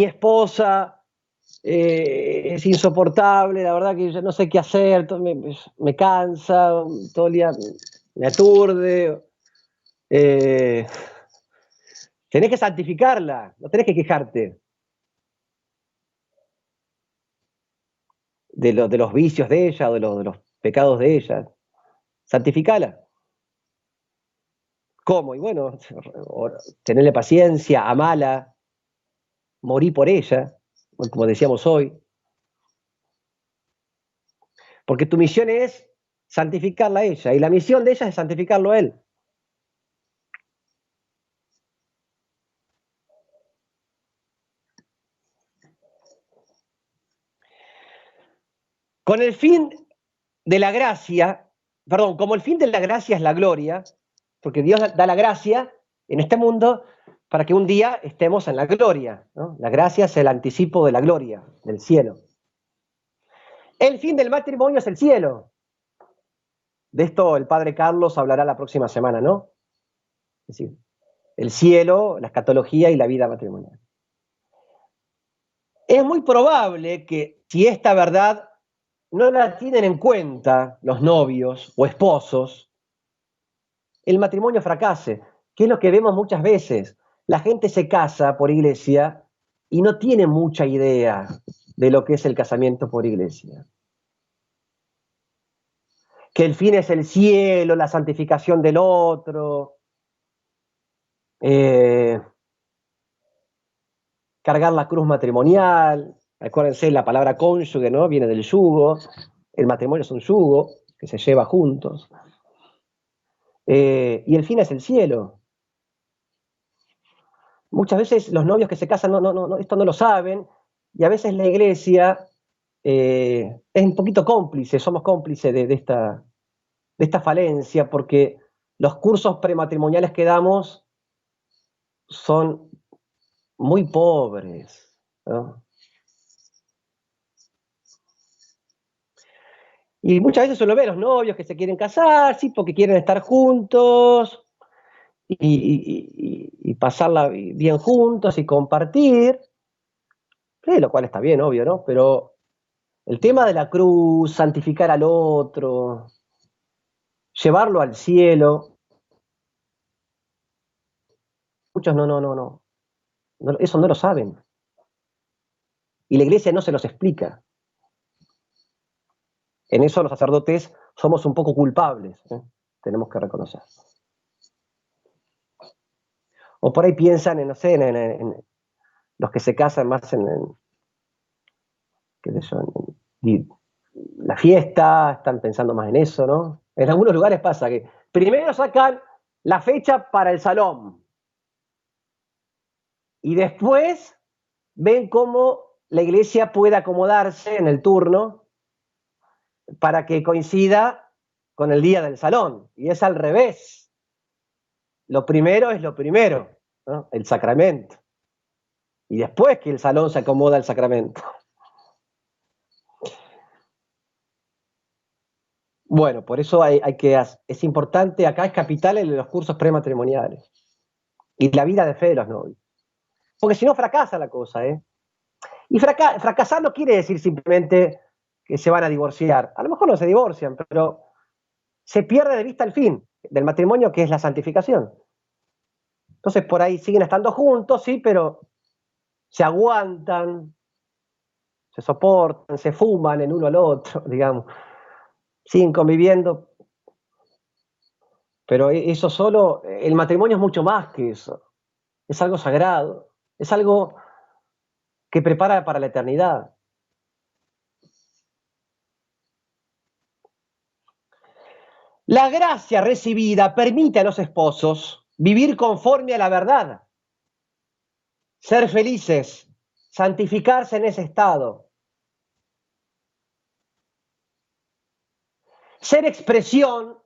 esposa es insoportable, la verdad que yo no sé qué hacer, me cansa, todo el día me aturde. Tenés que santificarla, no tenés que quejarte de los vicios de ella o de los pecados de ella. Santificala. ¿Cómo? Y bueno, tenerle paciencia, amala, morí por ella, como decíamos hoy. Porque tu misión es santificarla a ella, y la misión de ella es santificarlo a él. Con el fin de la gracia, perdón, como el fin de la gracia es la gloria, porque Dios da la gracia en este mundo para que un día estemos en la gloria, ¿no? La gracia es el anticipo de la gloria, del cielo. El fin del matrimonio es el cielo. De esto el padre Carlos hablará la próxima semana, ¿no? Es decir, el cielo, la escatología y la vida matrimonial. Es muy probable que si esta verdad no la tienen en cuenta los novios o esposos, el matrimonio fracase, que es lo que vemos muchas veces. La gente se casa por iglesia y no tiene mucha idea de lo que es el casamiento por iglesia. Que el fin es el cielo, la santificación del otro, cargar la cruz matrimonial. Acuérdense, la palabra cónyuge, ¿no? Viene del yugo. El matrimonio es un yugo que se lleva juntos. Y el fin es el cielo. Muchas veces los novios que se casan esto no lo saben Y a veces la iglesia es un poquito cómplice, somos cómplices de esta falencia, porque los cursos prematrimoniales que damos son muy pobres, ¿no? Y muchas veces uno ve a los novios que se quieren casar, sí, porque quieren estar juntos y pasarla bien juntos y compartir, lo cual está bien, obvio, ¿no? Pero el tema de la cruz, santificar al otro, llevarlo al cielo, muchos eso no lo saben. Y la iglesia no se los explica. En eso los sacerdotes somos un poco culpables, ¿eh? Tenemos que reconocer. O por ahí piensan en, no sé, en los que se casan más qué sé yo, la fiesta, están pensando más en eso, ¿no? En algunos lugares pasa que primero sacan la fecha para el salón y después ven cómo la iglesia puede acomodarse en el turno para que coincida con el día del salón. Y es al revés. Lo primero es lo primero, ¿no? El sacramento. Y después que el salón se acomoda al sacramento. Bueno, por eso es importante, acá es capital en los cursos prematrimoniales y la vida de fe de los novios. Porque si no fracasa la cosa, ¿eh? Y fracasar no quiere decir simplemente que se van a divorciar. A lo mejor no se divorcian, pero se pierde de vista el fin del matrimonio, que es la santificación. Entonces por ahí siguen estando juntos, sí, pero se aguantan, se soportan, se fuman en uno al otro, digamos, siguen conviviendo, pero eso solo, el matrimonio es mucho más que eso, es algo sagrado, es algo que prepara para la eternidad. La gracia recibida permite a los esposos vivir conforme a la verdad, ser felices, santificarse en ese estado, ser expresión.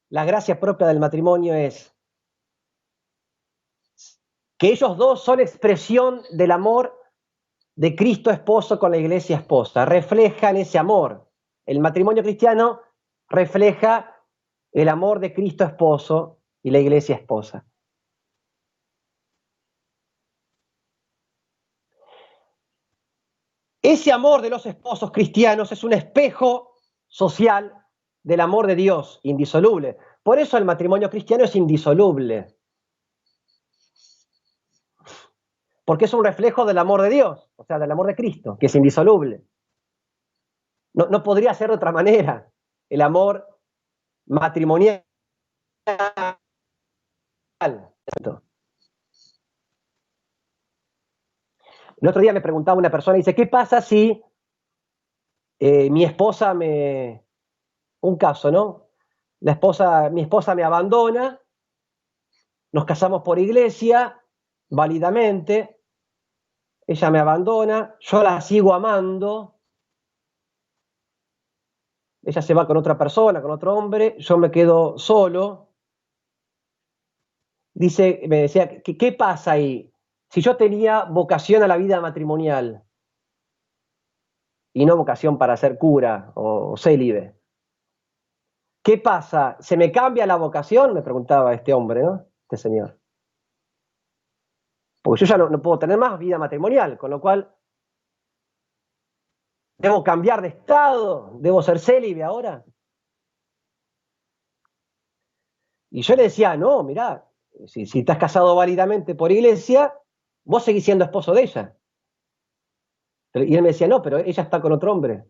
La gracia propia del matrimonio es que ellos dos son expresión del amor de Cristo esposo con la iglesia esposa, reflejan ese amor. El matrimonio cristiano refleja el amor de Cristo esposo y la iglesia esposa. Ese amor de los esposos cristianos es un espejo social del amor de Dios, indisoluble. Por eso el matrimonio cristiano es indisoluble. Porque es un reflejo del amor de Dios, o sea, del amor de Cristo, que es indisoluble. No podría ser de otra manera. El amor matrimonial. El otro día me preguntaba una persona, dice, ¿qué pasa si mi esposa me... Un caso, ¿no? Mi esposa me abandona, nos casamos por iglesia, válidamente, ella me abandona, yo la sigo amando, ella se va con otra persona, con otro hombre, yo me quedo solo. Me decía, ¿qué pasa ahí? Si yo tenía vocación a la vida matrimonial y no vocación para ser cura o célibe, ¿qué pasa? ¿Se me cambia la vocación? Me preguntaba este hombre, ¿no? Este señor. Porque yo ya no puedo tener más vida matrimonial, con lo cual debo cambiar de estado, debo ser célibe ahora. Y yo le decía, no, mirá, si estás casado válidamente por iglesia, vos seguís siendo esposo de ella. Y él me decía, no, pero ella está con otro hombre.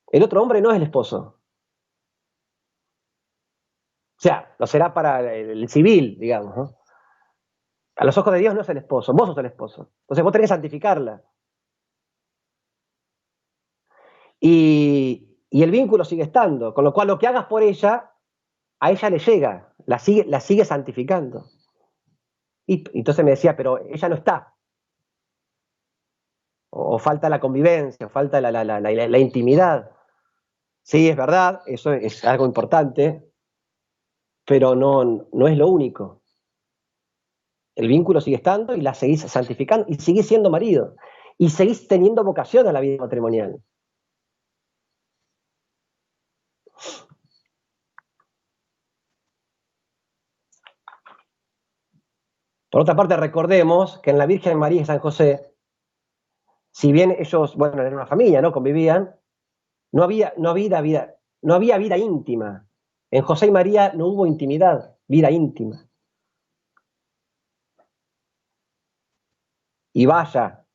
El otro hombre no es el esposo. O sea, lo será para el civil, digamos, ¿no? A los ojos de Dios no es el esposo, vos sos el esposo. Entonces vos tenés que santificarla. Y el vínculo sigue estando, con lo cual lo que hagas por ella, a ella le llega, la sigue santificando. Y entonces me decía, pero ella no está. o falta la convivencia, o falta la intimidad. Sí, es verdad, eso es algo importante, pero no es lo único. El vínculo sigue estando y la seguís santificando y seguís siendo marido y seguís teniendo vocación a la vida matrimonial. Por otra parte, recordemos que en la Virgen María y San José, si bien ellos, bueno, eran una familia, ¿no? Convivían, no había vida íntima. En José y María no hubo intimidad, vida íntima. Y vaya,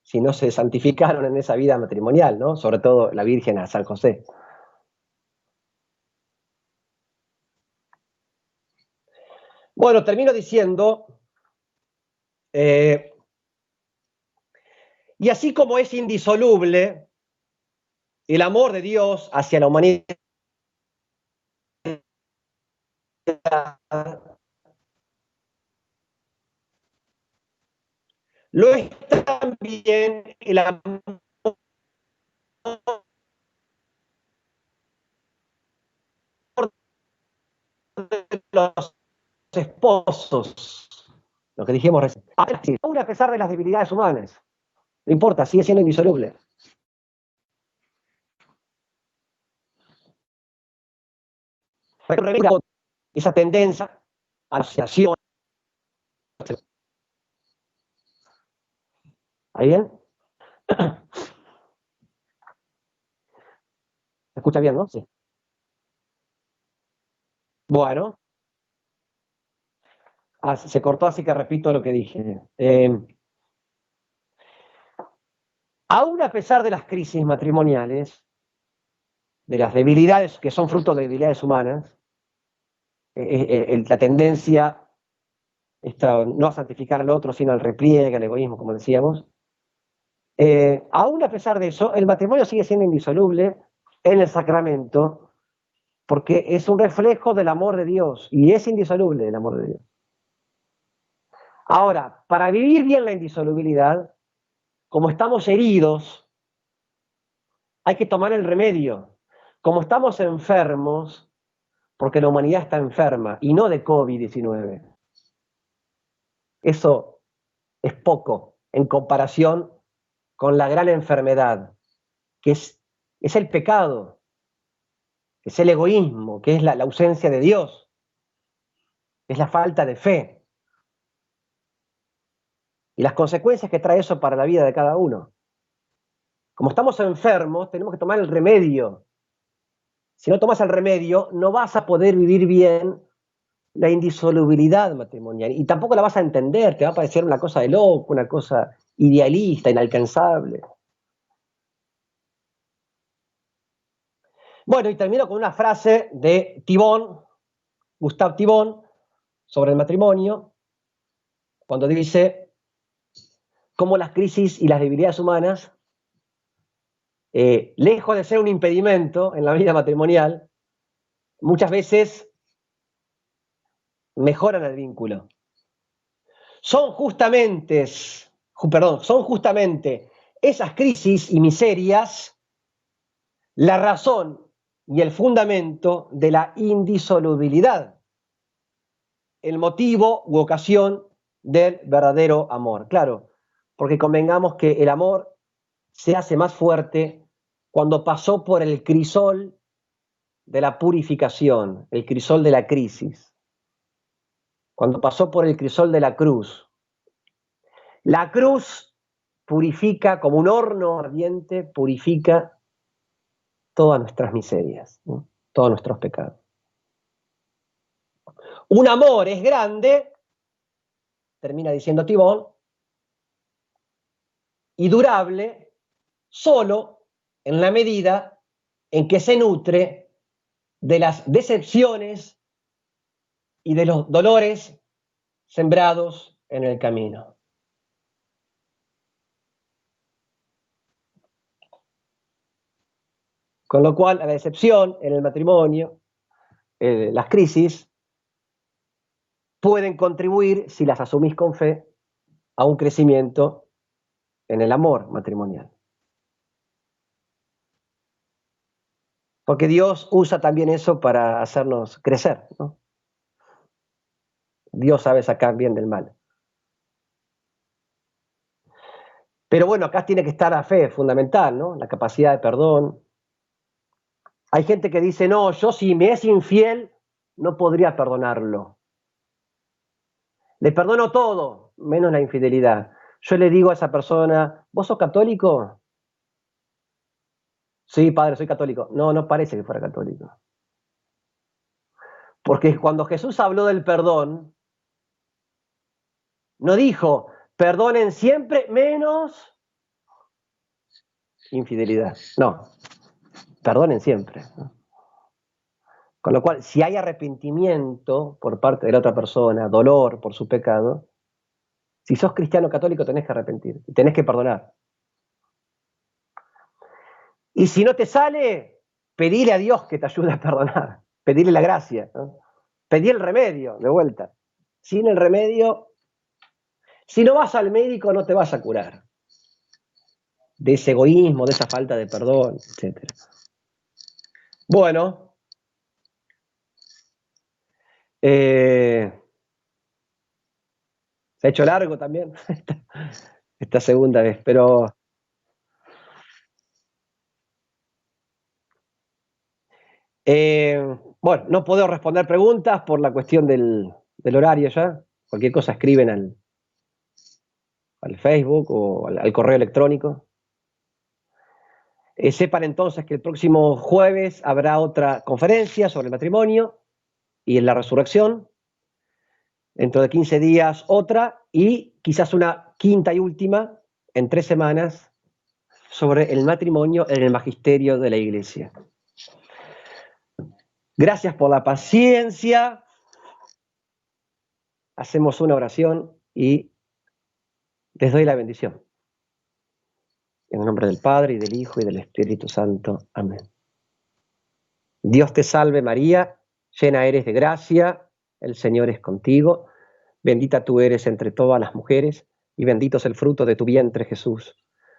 si no se santificaron en esa vida matrimonial, ¿no? Sobre todo la Virgen a San José. Bueno, termino diciendo, y así como es indisoluble el amor de Dios hacia la humanidad, lo es también el amor de los esposos, lo que dijimos recién. Aún a pesar de las debilidades humanas, no importa, sigue siendo indisoluble. Esa tendencia a la asociación. ¿Ahí bien? ¿Se escucha bien, no? Sí. Bueno, se cortó, así que repito lo que dije. Aún a pesar de las crisis matrimoniales, de las debilidades que son fruto de debilidades humanas, la tendencia no a santificar al otro, sino al repliegue, al egoísmo, como decíamos, aún a pesar de eso, el matrimonio sigue siendo indisoluble en el sacramento, porque es un reflejo del amor de Dios, y es indisoluble el amor de Dios. Ahora, para vivir bien la indisolubilidad, como estamos heridos, hay que tomar el remedio. Como estamos enfermos, porque la humanidad está enferma, y no de COVID-19. Eso es poco en comparación con la gran enfermedad, que es el pecado, que es el egoísmo, que es la ausencia de Dios, es la falta de fe. Y las consecuencias que trae eso para la vida de cada uno. Como estamos enfermos, tenemos que tomar el remedio. Si no tomas el remedio, no vas a poder vivir bien la indisolubilidad matrimonial. Y tampoco la vas a entender, te va a parecer una cosa de loco, una cosa idealista, inalcanzable. Bueno, y termino con una frase de Thibon, Gustave Thibon, sobre el matrimonio, cuando dice cómo las crisis y las debilidades humanas, lejos de ser un impedimento en la vida matrimonial, muchas veces mejoran el vínculo. Son justamente esas crisis y miserias la razón y el fundamento de la indisolubilidad, el motivo u ocasión del verdadero amor. Claro, porque convengamos que el amor se hace más fuerte cuando pasó por el crisol de la purificación, el crisol de la crisis, cuando pasó por el crisol de la cruz. La cruz purifica, como un horno ardiente, purifica todas nuestras miserias, ¿no? Todos nuestros pecados. Un amor es grande, termina diciendo Thibon, y durable solo en la medida en que se nutre de las decepciones y de los dolores sembrados en el camino. Con lo cual, a la decepción en el matrimonio, las crisis, pueden contribuir, si las asumís con fe, a un crecimiento en el amor matrimonial. Porque Dios usa también eso para hacernos crecer, ¿no? Dios sabe sacar bien del mal. Pero bueno, acá tiene que estar la fe fundamental, ¿no? La capacidad de perdón. Hay gente que dice, no, yo si me es infiel, no podría perdonarlo. Le perdono todo, menos la infidelidad. Yo le digo a esa persona, ¿vos sos católico? Sí, padre, soy católico. No, no parece que fuera católico. Porque cuando Jesús habló del perdón, no dijo, perdonen siempre menos infidelidad. No, perdonen siempre. Con lo cual, si hay arrepentimiento por parte de la otra persona, dolor por su pecado, si sos cristiano católico tenés que arrepentir, tenés que perdonar. Y si no te sale, pedile a Dios que te ayude a perdonar, pedirle la gracia, ¿no? Pedí el remedio, de vuelta. Sin el remedio, si no vas al médico no te vas a curar de ese egoísmo, de esa falta de perdón, etc. Bueno, se ha hecho largo también esta segunda vez, pero bueno, no puedo responder preguntas por la cuestión del horario ya. Cualquier cosa escriben al Facebook o al correo electrónico. Sepan entonces que el próximo jueves habrá otra conferencia sobre el matrimonio y en la resurrección. Dentro de 15 días otra y quizás una quinta y última en 3 semanas sobre el matrimonio en el magisterio de la Iglesia. Gracias por la paciencia. Hacemos una oración y les doy la bendición. En el nombre del Padre, y del Hijo, y del Espíritu Santo. Amén. Dios te salve María, llena eres de gracia, el Señor es contigo. Bendita tú eres entre todas las mujeres, y bendito es el fruto de tu vientre, Jesús.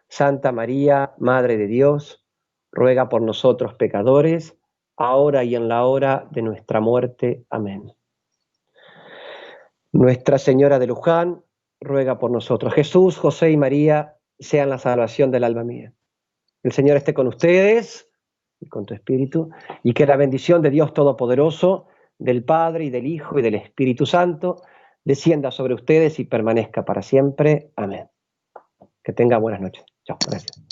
Santa María, Madre de Dios, ruega por nosotros pecadores, ahora y en la hora de nuestra muerte. Amén. Nuestra Señora de Luján, ruega por nosotros. Jesús, José y María, sean la salvación del alma mía. El Señor esté con ustedes y con tu espíritu, y que la bendición de Dios Todopoderoso, del Padre y del Hijo y del Espíritu Santo, descienda sobre ustedes y permanezca para siempre. Amén. Que tengan buenas noches. Chao. Gracias.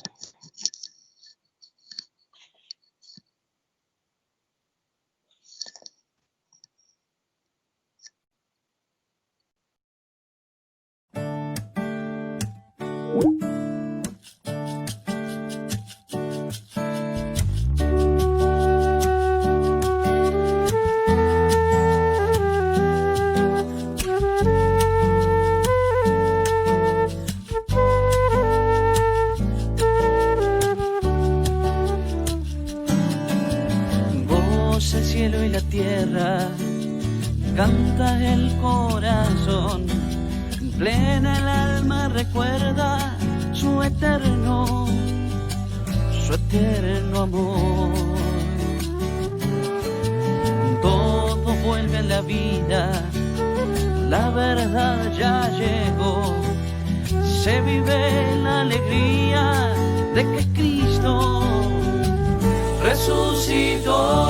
Canta el corazón, plena el alma recuerda su eterno amor. Todo vuelve a la vida, la verdad ya llegó, se vive la alegría de que Cristo resucitó.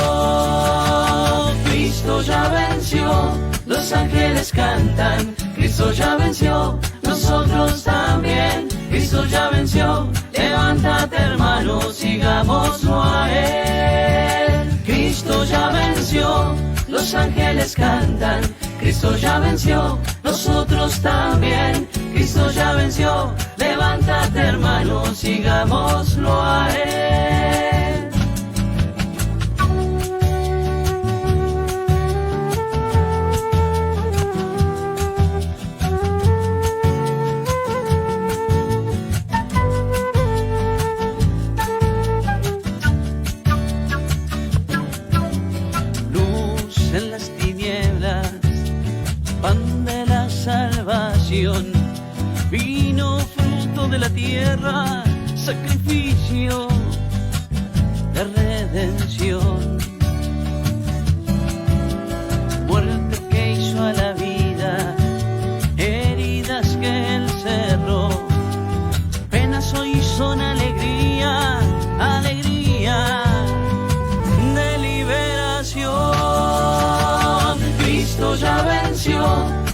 Cristo ya venció, los ángeles cantan, Cristo ya venció, nosotros también, Cristo ya venció, levántate hermano, sigámoslo a Él. Cristo ya venció, los ángeles cantan, Cristo ya venció, nosotros también, Cristo ya venció, levántate hermano, sigámoslo a Él. Vino fruto de la tierra, sacrificio de redención. Muerte que hizo a la vida, heridas que él cerró, penas hoy son alegría, alegría de liberación. Cristo ya venció,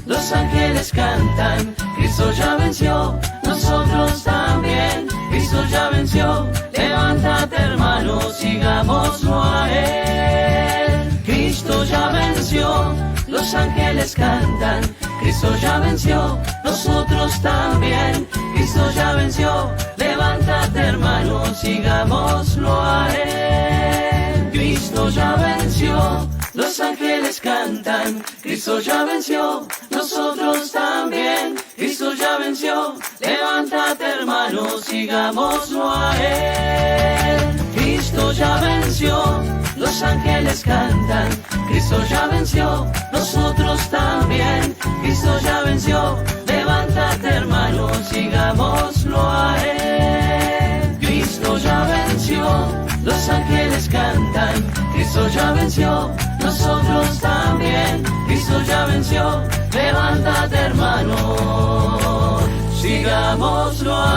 los ángeles cantan, Cristo ya venció, nosotros también. Cristo ya venció, levántate hermano, sigámoslo a Él. Cristo ya venció, los ángeles cantan, Cristo ya venció, nosotros también. Cristo ya venció, levántate hermano, sigámoslo a Él. Cristo ya venció, los ángeles cantan, Cristo ya venció, nosotros también. Cristo ya venció, levántate hermano, sigámoslo a Él. Cristo ya venció, los ángeles cantan, Cristo ya venció, nosotros también. Cristo ya venció, levántate hermano, sigámoslo a Él. Cristo ya venció, los ángeles cantan, Cristo ya venció, nosotros también. Cristo ya venció, levántate hermano, sigámoslo a